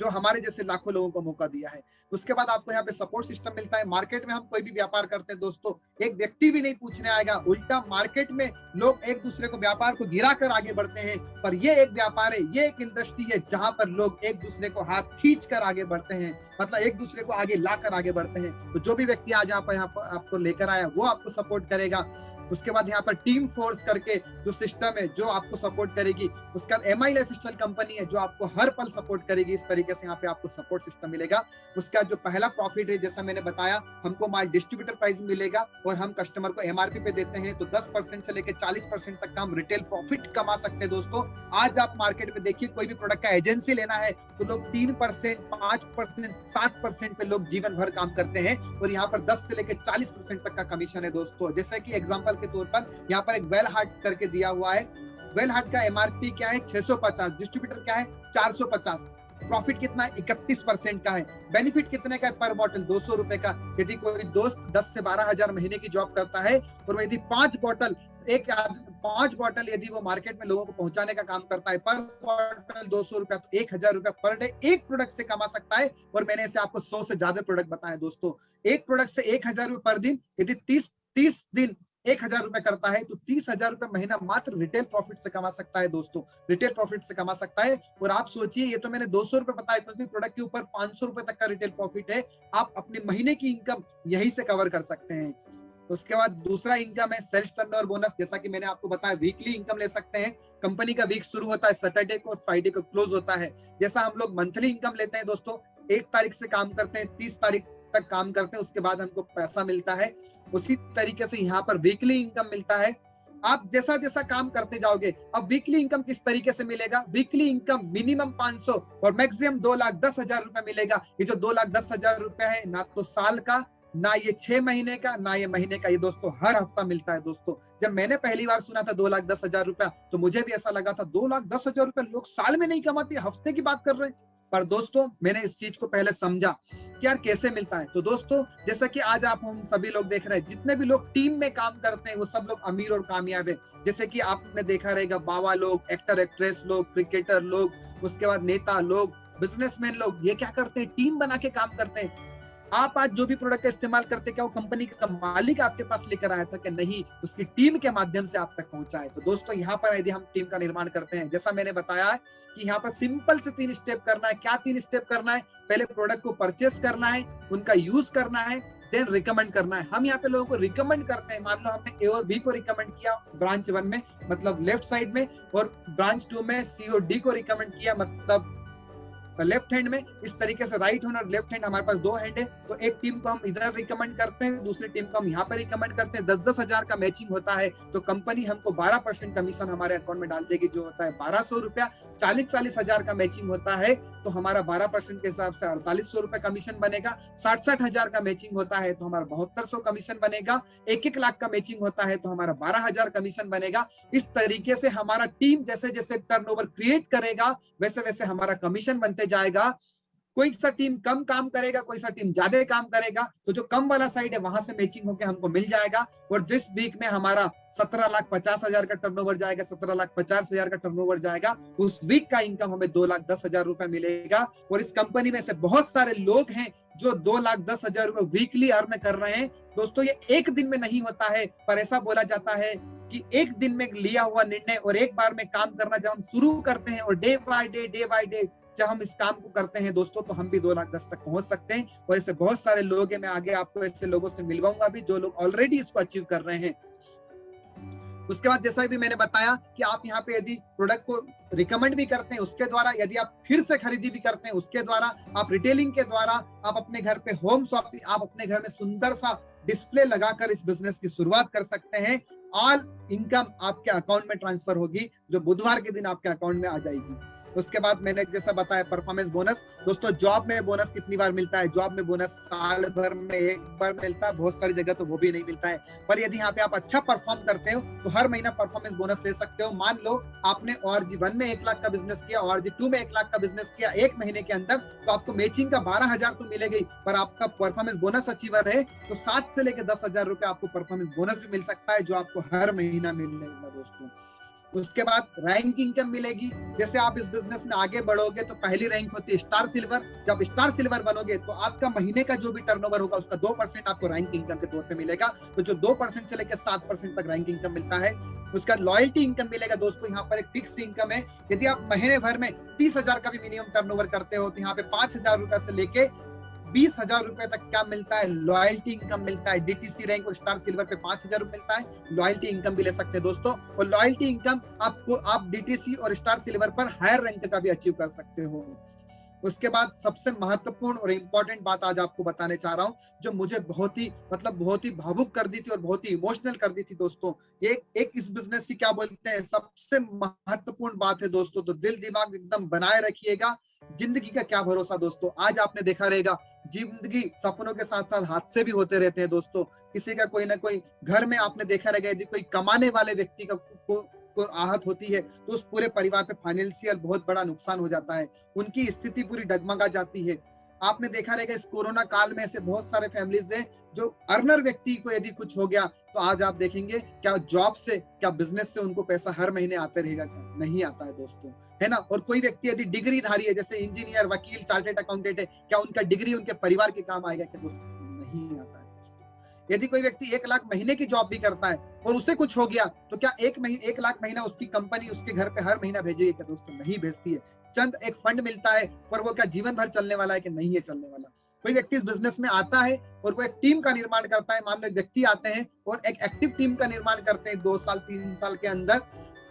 जो हमारे जैसे लाखों लोगों को मौका दिया है। उसके बाद आपको यहाँ पे सपोर्ट सिस्टम मिलता है। मार्केट में हम कोई भी व्यापार करते हैं दोस्तों, एक व्यक्ति भी नहीं पूछने आएगा, उल्टा मार्केट में लोग एक दूसरे को व्यापार को गिरा कर आगे बढ़ते हैं। पर ये एक व्यापार है, ये एक इंडस्ट्री है जहां पर लोग एक दूसरे को हाथ खींच कर आगे बढ़ते हैं, मतलब एक दूसरे को आगे लाकर आगे बढ़ते हैं। तो जो भी व्यक्ति आज यहाँ पर आपको लेकर आया वो आपको सपोर्ट करेगा। उसके बाद यहाँ पर टीम फोर्स करके जो सिस्टम है जो आपको सपोर्ट करेगी। उसके बाद एमआई लाइफस्टाइल कंपनी है जो आपको हर पल सपोर्ट करेगी। इस तरीके से यहाँ पे आपको सपोर्ट सिस्टम मिलेगा। उसके बाद जो पहला प्रॉफिट है, जैसा मैंने बताया, हमको माल डिस्ट्रीब्यूटर प्राइस में मिलेगा और हम कस्टमर को एमआरपी पे देते हैं, तो 10% से लेकर 40% तक का हम रिटेल प्रॉफिट कमा सकते हैं दोस्तों। आज आप मार्केट में देखिए, कोई भी प्रोडक्ट का एजेंसी लेना है तो लोग 3%, 5%, 7% पे लोग जीवन भर काम करते हैं, और यहाँ पर 10 से लेकर 40% तक का कमीशन है दोस्तों। जैसे कि एग्जांपल के तौर पर यहाँ पर एक वेल हार्ट करके दिया हुआ है। वेल हार्ट का एमआरपी क्या है? 650, डिस्ट्रीब्यूटर क्या है? 450। प्रॉफिट कितना है? 31% का है। बेनिफिट कितने का है पर बॉटल? 200 रुपए का। यदि कोई दोस्त 10 से 12 हजार महीने की जॉब करता है और यदि 5 बॉटल यदि वो मार्केट में लोगों को पहुंचाने का काम करता है, पर बॉटल 200 रुपया, तो 1000 रुपया पर डे एक प्रोडक्ट से कमा सकता है। और मैंने ऐसे आपको 100 से ज्यादा प्रोडक्ट बताए दोस्तों। एक प्रोडक्ट से 1000 रुपये पर दिन, यदि 30 दिन 1000 रुपए करता है तो 30,000 रुपए महीना मात्र रिटेल प्रॉफिट से कमा सकता है दोस्तों। रिटेल प्रॉफिट से कमा सकता है। और आप सोचिए, ये तो मैंने 200 रुपए बताया, क्योंकि प्रोडक्ट के ऊपर 500 रुपए तक का रिटेल प्रॉफिट है। आप अपने महीने की इनकम यहीं से कवर कर सकते हैं। उसके बाद दूसरा इनकम है सेल्स टर्नओवर बोनस। जैसा कि मैंने आपको बताया, वीकली इनकम ले सकते हैं। कंपनी का वीक शुरू होता है सैटरडे को और फ्राइडे को क्लोज होता है। जैसा हम लोग मंथली इनकम लेते हैं दोस्तों, 1 तारीख से काम करते हैं, 30 तारीख तक काम करते हैं, उसके बाद हमको पैसा मिलता है। उसी तरीके से यहाँ पर वीकली इनकम मिलता है। आप जैसा जैसा काम करते जाओगे, अब वीकली इनकम किस तरीके से मिलेगा? वीकली इनकम मिनिमम 500 और मैक्सिमम 2,10,000 रुपए मिलेगा। ये जो 2,10,000 रुपए है, ना तो साल का, ना ये 6 महीने का, ना ये महीने का, ये दोस्तों हर हफ्ता मिलता है दोस्तों। जब मैंने पहली बार सुना था 2,10,000 रुपया, तो मुझे भी ऐसा लगा था 2,10,000 रुपए लोग साल में नहीं कमाते, हफ्ते की बात कर रहे हैं। पर दोस्तों मैंने इस चीज को पहले समझा कि यार कैसे मिलता है। तो दोस्तों जैसा कि आज आप हम सभी लोग देख रहे हैं, जितने भी लोग टीम में काम करते हैं वो सब लोग अमीर और कामयाब है। जैसे कि आपने देखा रहेगा, बाबा लोग, एक्टर एक्ट्रेस लोग, क्रिकेटर लोग, उसके बाद नेता लोग, बिजनेसमैन लोग, ये क्या करते हैं? टीम बना के काम करते हैं। आप आज जो भी प्रोडक्ट का इस्तेमाल करते हैं, क्या वो कंपनी का मालिक आपके पास लेकर आया था कि नहीं, उसकी टीम के माध्यम से आप तक पहुंचा है। तो दोस्तों यहाँ पर यदि हम टीम का निर्माण करते हैं, जैसा मैंने बताया है कि यहाँ पर सिंपल से 3 स्टेप करना है। क्या 3 स्टेप करना है? पहले प्रोडक्ट को परचेस करना है, उनका यूज करना है, देन रिकमेंड करना है। हम यहाँ पे लोगों को रिकमेंड करते हैं। मान लो हमने ए और बी को रिकमेंड किया ब्रांच 1 में, मतलब लेफ्ट साइड में, और ब्रांच 2 में सी और डी को रिकमेंड किया, मतलब लेफ्ट हैंड में। इस तरीके से राइट हैंड और लेफ्ट हैंड हमारे पास 2 हैंड है। तो एक टीम को हम इधर रिकमेंड करते हैं, दूसरी टीम को हम यहाँ पे रिकमेंड करते हैं। 10-10 हजार का मैचिंग होता है तो कंपनी हमको 12% कमीशन हमारे अकाउंट में डाल देगी, जो होता है 1,200 रुपया। 40-40 हजार का मैचिंग होता है तो हमारा 12% के हिसाब से 4,800 रुपए कमीशन बनेगा। 60-60 हजार का मैचिंग होता है तो हमारा 7,200 कमीशन बनेगा। 1-1 लाख का मैचिंग होता है तो हमारा 12,000 कमीशन बनेगा। इस तरीके से हमारा टीम जैसे जैसे टर्नओवर क्रिएट करेगा, वैसे वैसे हमारा कमीशन बनते जाएगा। कोई सा टीम कम काम करेगा, कोई सा टीम ज्यादा काम करेगा, तो जो कम वाला साइड है वहां से मैचिंग होकर हमको मिल जाएगा। और जिस वीक में हमारा 17,50,000 का टर्नओवर जाएगा, 17,50,000 का टर्नओवर जाएगा, उस वीक का इनकम हमें 2,10,000 रुपए मिलेगा। और इस कंपनी में से बहुत सारे लोग हैं जो 2,10,000 रुपए वीकली अर्न कर रहे हैं। दोस्तों ये एक दिन में नहीं होता है, पर ऐसा बोला जाता है कि एक दिन में लिया हुआ निर्णय और एक बार में काम करना जब हम शुरू करते हैं और डे बाय डे जब हम इस काम को करते हैं दोस्तों, तो हम भी 2,10,000 तक पहुंच सकते हैं। और ऐसे बहुत सारे लोग हैं, मैं आगे आपको ऐसे लोगों से मिलवाऊंगा भी जो लोग ऑलरेडी इसको अचीव कर रहे हैं। उसके बाद जैसा भी मैंने बताया कि आप यहाँ पे यदि प्रोडक्ट को रिकमेंड भी करते हैं उसके द्वारा, यदि आप फिर से खरीदी भी करते हैं उसके द्वारा, आप रिटेलिंग के द्वारा, आप अपने घर पे होम शॉपिंग, आप अपने घर में सुंदर सा डिस्प्ले लगाकर इस बिजनेस की शुरुआत कर सकते हैं। ऑल इनकम आपके अकाउंट में ट्रांसफर होगी, जो बुधवार के दिन आपके अकाउंट में आ जाएगी। उसके बाद मैंने जैसा बताया परफॉर्मेंस बोनस। दोस्तों जॉब में बोनस कितनी बार मिलता है? जॉब में बोनस साल भर में 1 बार मिलता है, बहुत सारी जगह तो वो भी नहीं मिलता है। पर यदि यहाँ पे आप अच्छा परफॉर्म करते हो तो हर महीना परफॉर्मेंस बोनस ले सकते हो। मान लो आपने ORG 1 में 1 लाख का बिजनेस किया, ORG 2 में 1 लाख का बिजनेस किया 1 महीने के अंदर, तो आपको मैचिंग का 12,000 तो मिलेगी, पर आपका परफॉर्मेंस बोनस अचीवर है तो 7 से लेकर 10,000 रुपए आपको परफॉर्मेंस बोनस भी मिल सकता है, जो आपको हर महीना मिलने वाला दोस्तों। उसके बाद रैंक इनकम मिलेगी। जैसे आप इस बिजनेस में आगे बढ़ोगे तो पहली रैंक होती है स्टार सिल्वर। जब स्टार सिल्वर बनोगे तो आपका महीने का जो भी टर्नओवर होगा उसका 2% आपको रैंक इनकम के तौर पे मिलेगा। तो जो 2% से लेकर 7% तक रैंक इनकम मिलता है। उसका लॉयल्टी इनकम मिलेगा दोस्तों। यहाँ पर एक फिक्स इनकम है, यदि आप महीने भर में 30,000 का भी मिनिमम टर्नओवर करते हो तो यहाँ पे 5,000 रुपए से लेके 20,000 रुपए तक क्या मिलता है? लॉयल्टी इनकम मिलता है। DTC रैंक और स्टार सिल्वर पे 5,000 रुपए मिलता है। लॉयल्टी इनकम भी ले सकते हैं दोस्तों। और लॉयल्टी इनकम आपको आप DTC और स्टार सिल्वर पर हायर रैंक का भी अचीव कर सकते हो। उसके बाद सबसे महत्वपूर्ण और इंपॉर्टेंट बात आज आपको बताने चाह रहा हूं, जो मुझे बहुत ही भावुक कर दी थी और बहुत ही इमोशनल कर दी थी दोस्तों। एक इस बिजनेस की क्या बोलते हैं सबसे महत्वपूर्ण बात है दोस्तों, तो दिल दिमाग एकदम बनाए रखिएगा। जिंदगी का क्या भरोसा दोस्तों। आज आपने देखा रहेगा जिंदगी सपनों के साथ साथ हादसे भी होते रहते हैं दोस्तों। किसी का कोई ना कोई घर में आपने देखा रहेगा, यदि कोई कमाने वाले व्यक्ति का को आहत होती है तो उस पूरे परिवार पे फाइनेंशियल बहुत बड़ा नुकसान हो जाता है, उनकी स्थिति पूरी डगमगा जाती है। आपने देखा रहेगा इस कोरोना काल में ऐसे बहुत सारे फैमिलीज हैं जो अर्नर व्यक्ति को यदि कुछ हो गया तो आज आप देखेंगे क्या जॉब से, क्या बिजनेस से उनको पैसा हर महीने आते रहेगा? नहीं आता है दोस्तों, है ना। और कोई व्यक्ति यदि डिग्री धारी है, जैसे इंजीनियर, वकील, चार्टेड अकाउंटेंट है, क्या उनका डिग्री उनके परिवार के काम आएगा? क्या दोस्तों नहीं आता है। यदि कोई व्यक्ति 1 लाख महीने की जॉब भी करता है और उसे कुछ हो गया तो क्या 1 लाख महीना उसकी कंपनी उसके घर पे हर महीना भेजेगी? क्या दोस्तों नहीं भेजती है। चंद एक फंड मिलता है, पर वो क्या जीवन भर चलने वाला है? कि नहीं है चलने वाला। कोई व्यक्ति इस बिजनेस में आता है और वो एक टीम का निर्माण करता है। मान लो एक व्यक्ति आते हैं और एक एक्टिव टीम का निर्माण करते हैं 2 साल 3 साल के अंदर।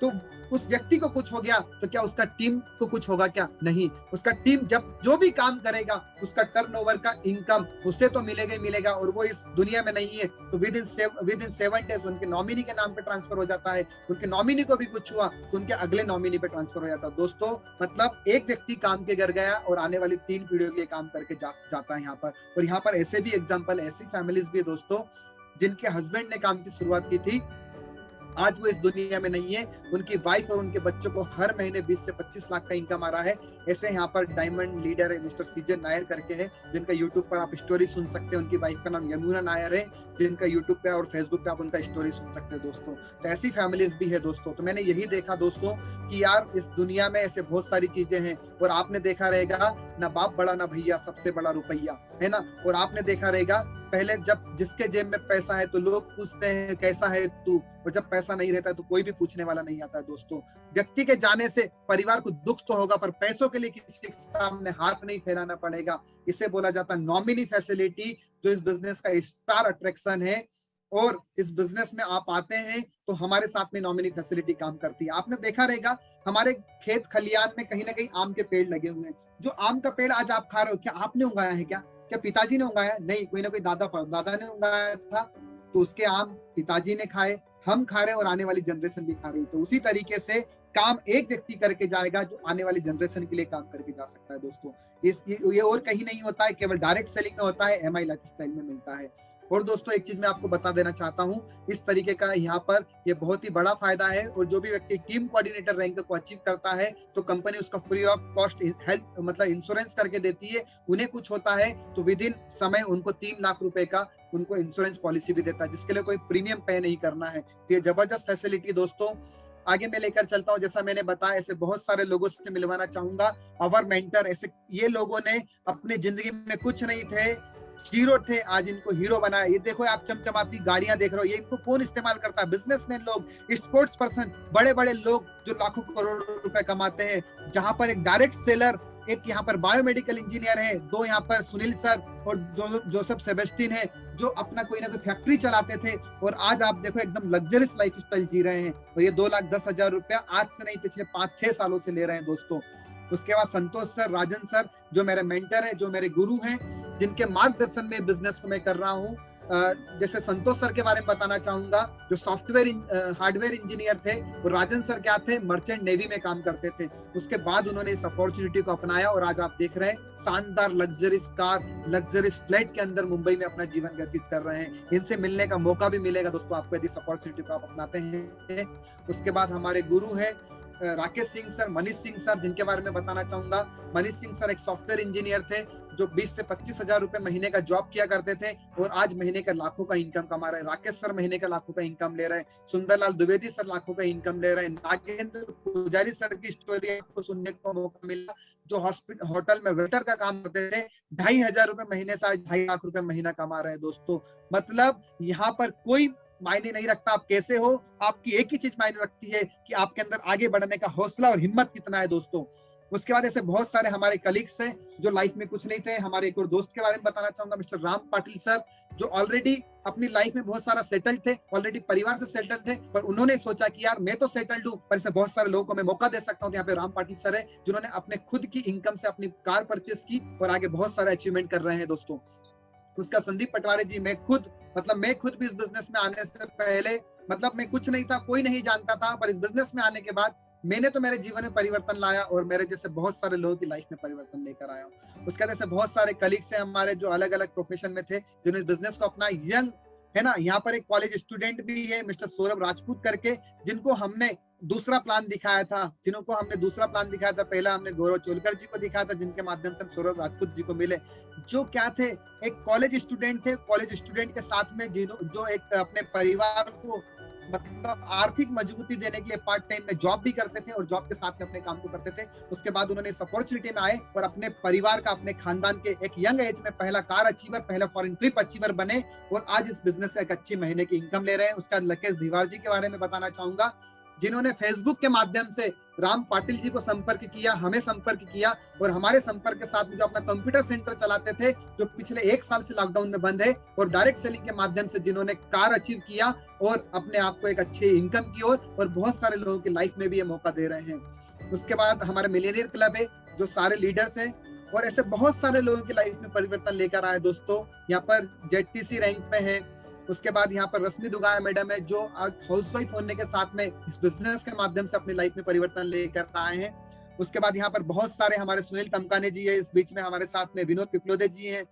तो उस व्यक्ति को कुछ हो गया तो क्या उसका टीम को कुछ होगा? क्या नहीं। उसका टीम जब जो भी काम करेगा उसका टर्नओवर का इनकम उससे तो मिलेगा ही मिलेगा, और वो इस दुनिया में नहीं है तो विद इन 7 डेज उनके नॉमिनी के नाम पे ट्रांसफर हो जाता है। उनके नॉमिनी को भी कुछ हुआ तो उनके अगले नॉमिनी पे ट्रांसफर हो जाता है। दोस्तों मतलब एक व्यक्ति काम के घर गया और आने वाली 3 पीढ़ियों के लिए काम करके जाता है यहाँ पर। और यहाँ पर ऐसे भी एग्जाम्पल, ऐसी फैमिलीज भी दोस्तों जिनके हस्बैंड ने काम की शुरुआत की थी, आज वो इस दुनिया में नहीं है, उनकी वाइफ और उनके बच्चों को हर महीने 20 से 25 लाख का इनकम आ रहा है। ऐसे यहाँ पर डायमंड लीडर है मिस्टर सीजे नायर करके है, जिनका यूट्यूब पर आप स्टोरी सुन सकते हैं। उनकी वाइफ का नाम यमुना नायर है, जिनका यूट्यूब पे और फेसबुक पे आप उनका स्टोरी सुन सकते हैं दोस्तों। तो ऐसी फैमिलीज भी है दोस्तों। तो मैंने यही देखा दोस्तों कि यार इस दुनिया में ऐसे बहुत सारी चीजें हैं, और आपने देखा रहेगा ना बाप बड़ा ना भैया, सबसे बड़ा रुपया, है ना। और आपने देखा रहेगा पहले जब जिसके जेब में पैसा है तो लोग पूछते हैं कैसा है तू, और जब पैसा नहीं रहता है तो कोई भी पूछने वाला नहीं आता है दोस्तों। व्यक्ति के जाने से परिवार को दुख तो होगा, पर पैसों के लिए किसी के सामने हाथ नहीं फैलाना पड़ेगा। इसे बोला जाता है नॉमिनी फैसिलिटी, जो इस बिजनेस का स्टार अट्रैक्शन है। और इस बिजनेस में आप आते हैं तो हमारे साथ में नॉमिनी फैसिलिटी काम करती है। आपने देखा रहेगा हमारे खेत खलियान में कहीं ना कहीं आम के पेड़ लगे हुए हैं। जो आम का पेड़ आज आप खा रहे हो, क्या आपने उगाया है? क्या पिताजी ने उगाया? नहीं, कोई ना कोई दादा ने उगाया था, तो उसके आम पिताजी ने खाए, हम खा रहे हैं और आने वाली जनरेशन भी खा रही है। तो उसी तरीके से काम एक व्यक्ति करके जाएगा जो आने वाली जनरेशन के लिए काम करके जा सकता है दोस्तों। ये और कहीं नहीं होता है, केवल डायरेक्ट सेलिंग में होता है, एमआई लाइफस्टाइल में मिलता है। और दोस्तों एक चीज मैं आपको बता देना चाहता हूँ, इस तरीके का यहाँ पर ये बहुत ही बड़ा फायदा है। और जो भी व्यक्ति टीम कोऑर्डिनेटर रैंक को अचीव करता है तो कंपनी उसका फ्री ऑफ कॉस्ट हेल्थ मतलब इंश्योरेंस करके देती है। उन्हें कुछ होता है तो विद इन समय उनको 3 लाख रुपए का उनको इंश्योरेंस पॉलिसी भी देता है, जिसके लिए कोई प्रीमियम पे नहीं करना है। तो ये जबरदस्त फैसिलिटी दोस्तों आगे मैं लेकर चलता हूँ। जैसा मैंने बताया, ऐसे बहुत सारे लोगों से मिलवाना चाहूंगा। अवर मेंटर, ऐसे ये लोगों ने अपनी जिंदगी में कुछ नहीं थे, जीरो थे, आज इनको हीरो बनाया। ये देखो आप चमचमाती गाड़ियां देख रहे हो, ये इनको कौन इस्तेमाल करता है? बिजनेसमैन लोग, स्पोर्ट्स पर्सन, बड़े बड़े लोग जो लाखों करोड़ों रुपए कमाते हैं। जहां पर एक डायरेक्ट सेलर, एक यहाँ पर बायोमेडिकल इंजीनियर है, 2 यहाँ पर सुनील सर और जोसेफ सेबेस्टिन है, जो अपना कोई ना कोई फैक्ट्री चलाते थे और आज आप देखो एकदम लग्जरियस लाइफस्टाइल जी रहे हैं। और ये 2,10,000 रुपया आज से नहीं, पिछले 5-6 सालों से ले रहे हैं दोस्तों। उसके बाद संतोष सर, राजन सर, जो मेरे मेंटर है, जो मेरे गुरु हैं, जिनके मार्गदर्शन में बिजनेस को मैं कर रहा हूँ। जैसे संतोष सर के बारे में बताना चाहूंगा, जो सॉफ्टवेयर हार्डवेयर इंजीनियर थे, और राजन सर क्या थे, मर्चेंट नेवी में काम करते थे। उसके बाद उन्होंने इस अपॉर्चुनिटी को अपनाया और आज आप देख रहे हैं शानदार लग्जरियस कार, लग्जरियस फ्लैट के अंदर मुंबई में अपना जीवन व्यतीत कर रहे हैं। इनसे मिलने का मौका भी मिलेगा दोस्तों आपको यदि इस अपॉर्चुनिटी को आप अपनाते हैं। उसके बाद हमारे गुरु है राकेश सिंह सर, मनीष सिंह सर, जिनके बारे में बताना चाहूंगा। मनीष सिंह सर एक सॉफ्टवेयर इंजीनियर थे जो 20 से 25,000 रुपए महीने का जॉब किया करते थे और आज महीने का लाखों का इनकम कमा रहे हैं। राकेश सर महीने का लाखों का इनकम ले रहे हैं। सुंदरलाल द्विवेदी सर लाखों का इनकम ले रहे हैं। नागेंद्र पुजारी सर की स्टोरी आपको सुनने को मौका मिला, जो होटल में वेटर का काम करते थे, 2,500 रुपए महीने से 2.5 लाख रुपए महीना कमा रहे हैं दोस्तों। मतलब यहाँ पर कोई मायने नहीं रखता आप कैसे हो, आपकी एक ही चीज मायने रखती है कि आपके अंदर आगे बढ़ने का हौसला और हिम्मत कितना है दोस्तों। उसके बाद ऐसे बहुत सारे हमारे कलीग्स हैं जो लाइफ में कुछ नहीं थे। हमारे एक और दोस्त के बारे में बताना चाहूंगा, मिस्टर राम पाटिल सर, जो ऑलरेडी अपनी लाइफ में बहुत सारा सेटल्ड थे, ऑलरेडी परिवार से सेटल्ड थे, पर उन्होंने सोचा कि यार मैं तो सेटल्ड हूँ, पर इसे बहुत सारे लोगों को मैं मौका दे सकता हूँ। यहाँ पे राम पाटिल सर है जिन्होंने अपने खुद की इनकम से अपनी कार परचेस की और आगे बहुत सारे अचीवमेंट कर रहे हैं दोस्तों। उसका संदीप पटवारी जी, मैं खुद भी इस बिजनेस में आने से पहले मैं कुछ नहीं था, कोई नहीं जानता था, पर इस बिजनेस में आने के बाद मैंने तो मेरे जीवन में परिवर्तन लाया और मेरे जैसे बहुत सारे लोगों की लाइफ में परिवर्तन लेकर आया हूँ। उसके बाद ऐसे बहुत सारे कलीग्स हैं हमारे जो अलग अलग प्रोफेशन में थे, जिन्होंने बिजनेस को अपना यंग है ना। यहाँ पर एक कॉलेज स्टूडेंट भी है मिस्टर सौरभ राजपूत करके, जिनको हमने दूसरा प्लान दिखाया था। पहला हमने गौरव चोलकर जी को दिखाया था, जिनके माध्यम से हम सौरभ राजपूत जी को मिले, जो क्या थे, एक कॉलेज स्टूडेंट थे। कॉलेज स्टूडेंट के साथ में जो एक अपने परिवार को आर्थिक मजबूती देने के लिए पार्ट टाइम में जॉब भी करते थे और जॉब के साथ में अपने काम को करते थे। उसके बाद उन्होंने इस अपॉर्चुनिटी में आए और अपने परिवार का, अपने खानदान के एक यंग एज में पहला कार अचीवर, पहला फॉरेन ट्रिप अचीवर बने और आज इस बिजनेस से एक अच्छी महीने की इनकम ले रहे हैं। उसका लकेश दीवार जी के बारे में बताना चाहूंगा, जिन्होंने फेसबुक के माध्यम से राम पाटिल जी को संपर्क किया, हमें संपर्क किया, और हमारे संपर्क के साथ में जो अपना कंप्यूटर सेंटर चलाते थे, जो पिछले 1 साल से लॉकडाउन में बंद है, और डायरेक्ट सेलिंग के माध्यम से जिन्होंने कार अचीव किया और अपने आप को एक अच्छी इनकम की और बहुत सारे लोगों की लाइफ में भी ये मौका दे रहे हैं। उसके बाद हमारे मिलियनियर क्लब है, जो सारे लीडर्स हैं और ऐसे बहुत सारे लोगों की लाइफ में परिवर्तन लेकर आए दोस्तों। यहाँ पर जेडटीसी रैंक पे है। उसके बाद यहाँ पर रश्मि दुगाया मैडम है, जो आज हाउसवाइफ होने के साथ में इस बिजनेस के माध्यम से अपनी लाइफ में परिवर्तन लेकर आए हैं। उसके बाद यहाँ पर बहुत सारे हमारे सुनील तमकाने जी है, इस बीच में हमारे साथ में विनोद पिपलोदे जी हैं,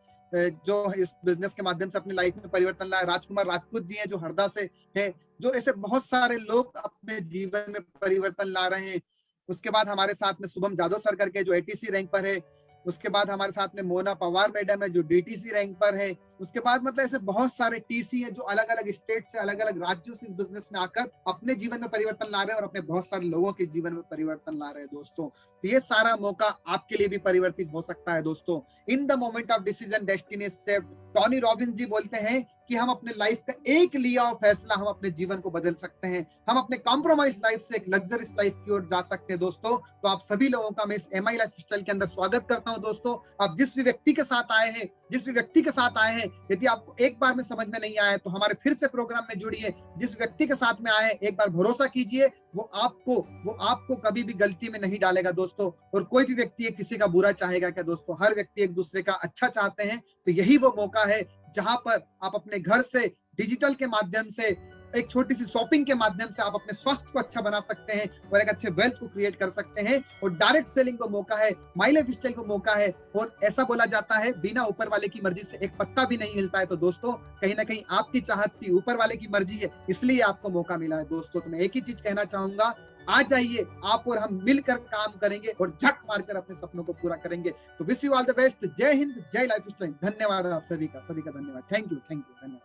जो इस बिजनेस के माध्यम से अपनी लाइफ में परिवर्तन लाए। राजकुमार राजपूत जी हैं, जो हरदा से हैं, जो ऐसे बहुत सारे लोग अपने जीवन में परिवर्तन ला रहे हैं। उसके बाद हमारे साथ में शुभम जादव सर करके, जो एटीसी रैंक पर है। उसके बाद हमारे साथ में मोना पवार मैडम है, जो डीटीसी रैंक पर है। उसके बाद मतलब ऐसे बहुत सारे टीसी हैं, जो अलग अलग स्टेट से, अलग अलग राज्यों से इस बिजनेस में आकर अपने जीवन में परिवर्तन ला रहे हैं और अपने बहुत सारे लोगों के जीवन में परिवर्तन ला रहे हैं दोस्तों। तो ये सारा मौका आपके लिए भी परिवर्तित हो सकता है दोस्तों। In the moment of decision destiny is saved. Tony Robbins ji बोलते हैं कि हम अपने लाइफ का एक लिया हुआ फैसला हम अपने जीवन को बदल सकते हैं। हम अपने कॉम्प्रोमाइज लाइफ से एक लग्जरियस लाइफ की ओर जा सकते हैं दोस्तों। तो आप सभी लोगों का मैं इस एमआई लाइफस्टाइल के अंदर स्वागत करता हूं दोस्तों। आप जिस भी व्यक्ति के साथ आए हैं, यदि आपको एक बार में समझ में नहीं आया तो हमारे फिर से प्रोग्राम में जुड़िए। जिस व्यक्ति के साथ में आए, एक बार भरोसा कीजिए, वो आपको कभी भी गलती में नहीं डालेगा दोस्तों। और कोई भी व्यक्ति किसी का बुरा चाहेगा क्या दोस्तों? हर व्यक्ति एक दूसरे का अच्छा चाहते हैं। तो यही वो मौका है जहां पर आप अपने घर से डिजिटल के माध्यम से, एक छोटी सी शॉपिंग के माध्यम से आप अपने स्वास्थ्य को अच्छा बना सकते हैं और एक अच्छे वेल्थ को क्रिएट कर सकते हैं। और डायरेक्ट सेलिंग को मौका है, माई लाइफ स्टाइल को मौका है। और ऐसा बोला जाता है, बिना ऊपर वाले की मर्जी से एक पत्ता भी नहीं हिलता है। तो दोस्तों, कहीं ना कहीं आपकी चाहत थी, ऊपर वाले की मर्जी है, इसलिए आपको मौका मिला है दोस्तों। तो मैं एक ही चीज कहना चाहूंगा, आ जाइए, आप और हम मिलकर काम करेंगे और झक मारकर अपने सपनों को पूरा करेंगे। तो wish you all the best. जय हिंद, जय लाइफ स्टाइल। धन्यवाद आप सभी का धन्यवाद। थैंक यू, धन्यवाद।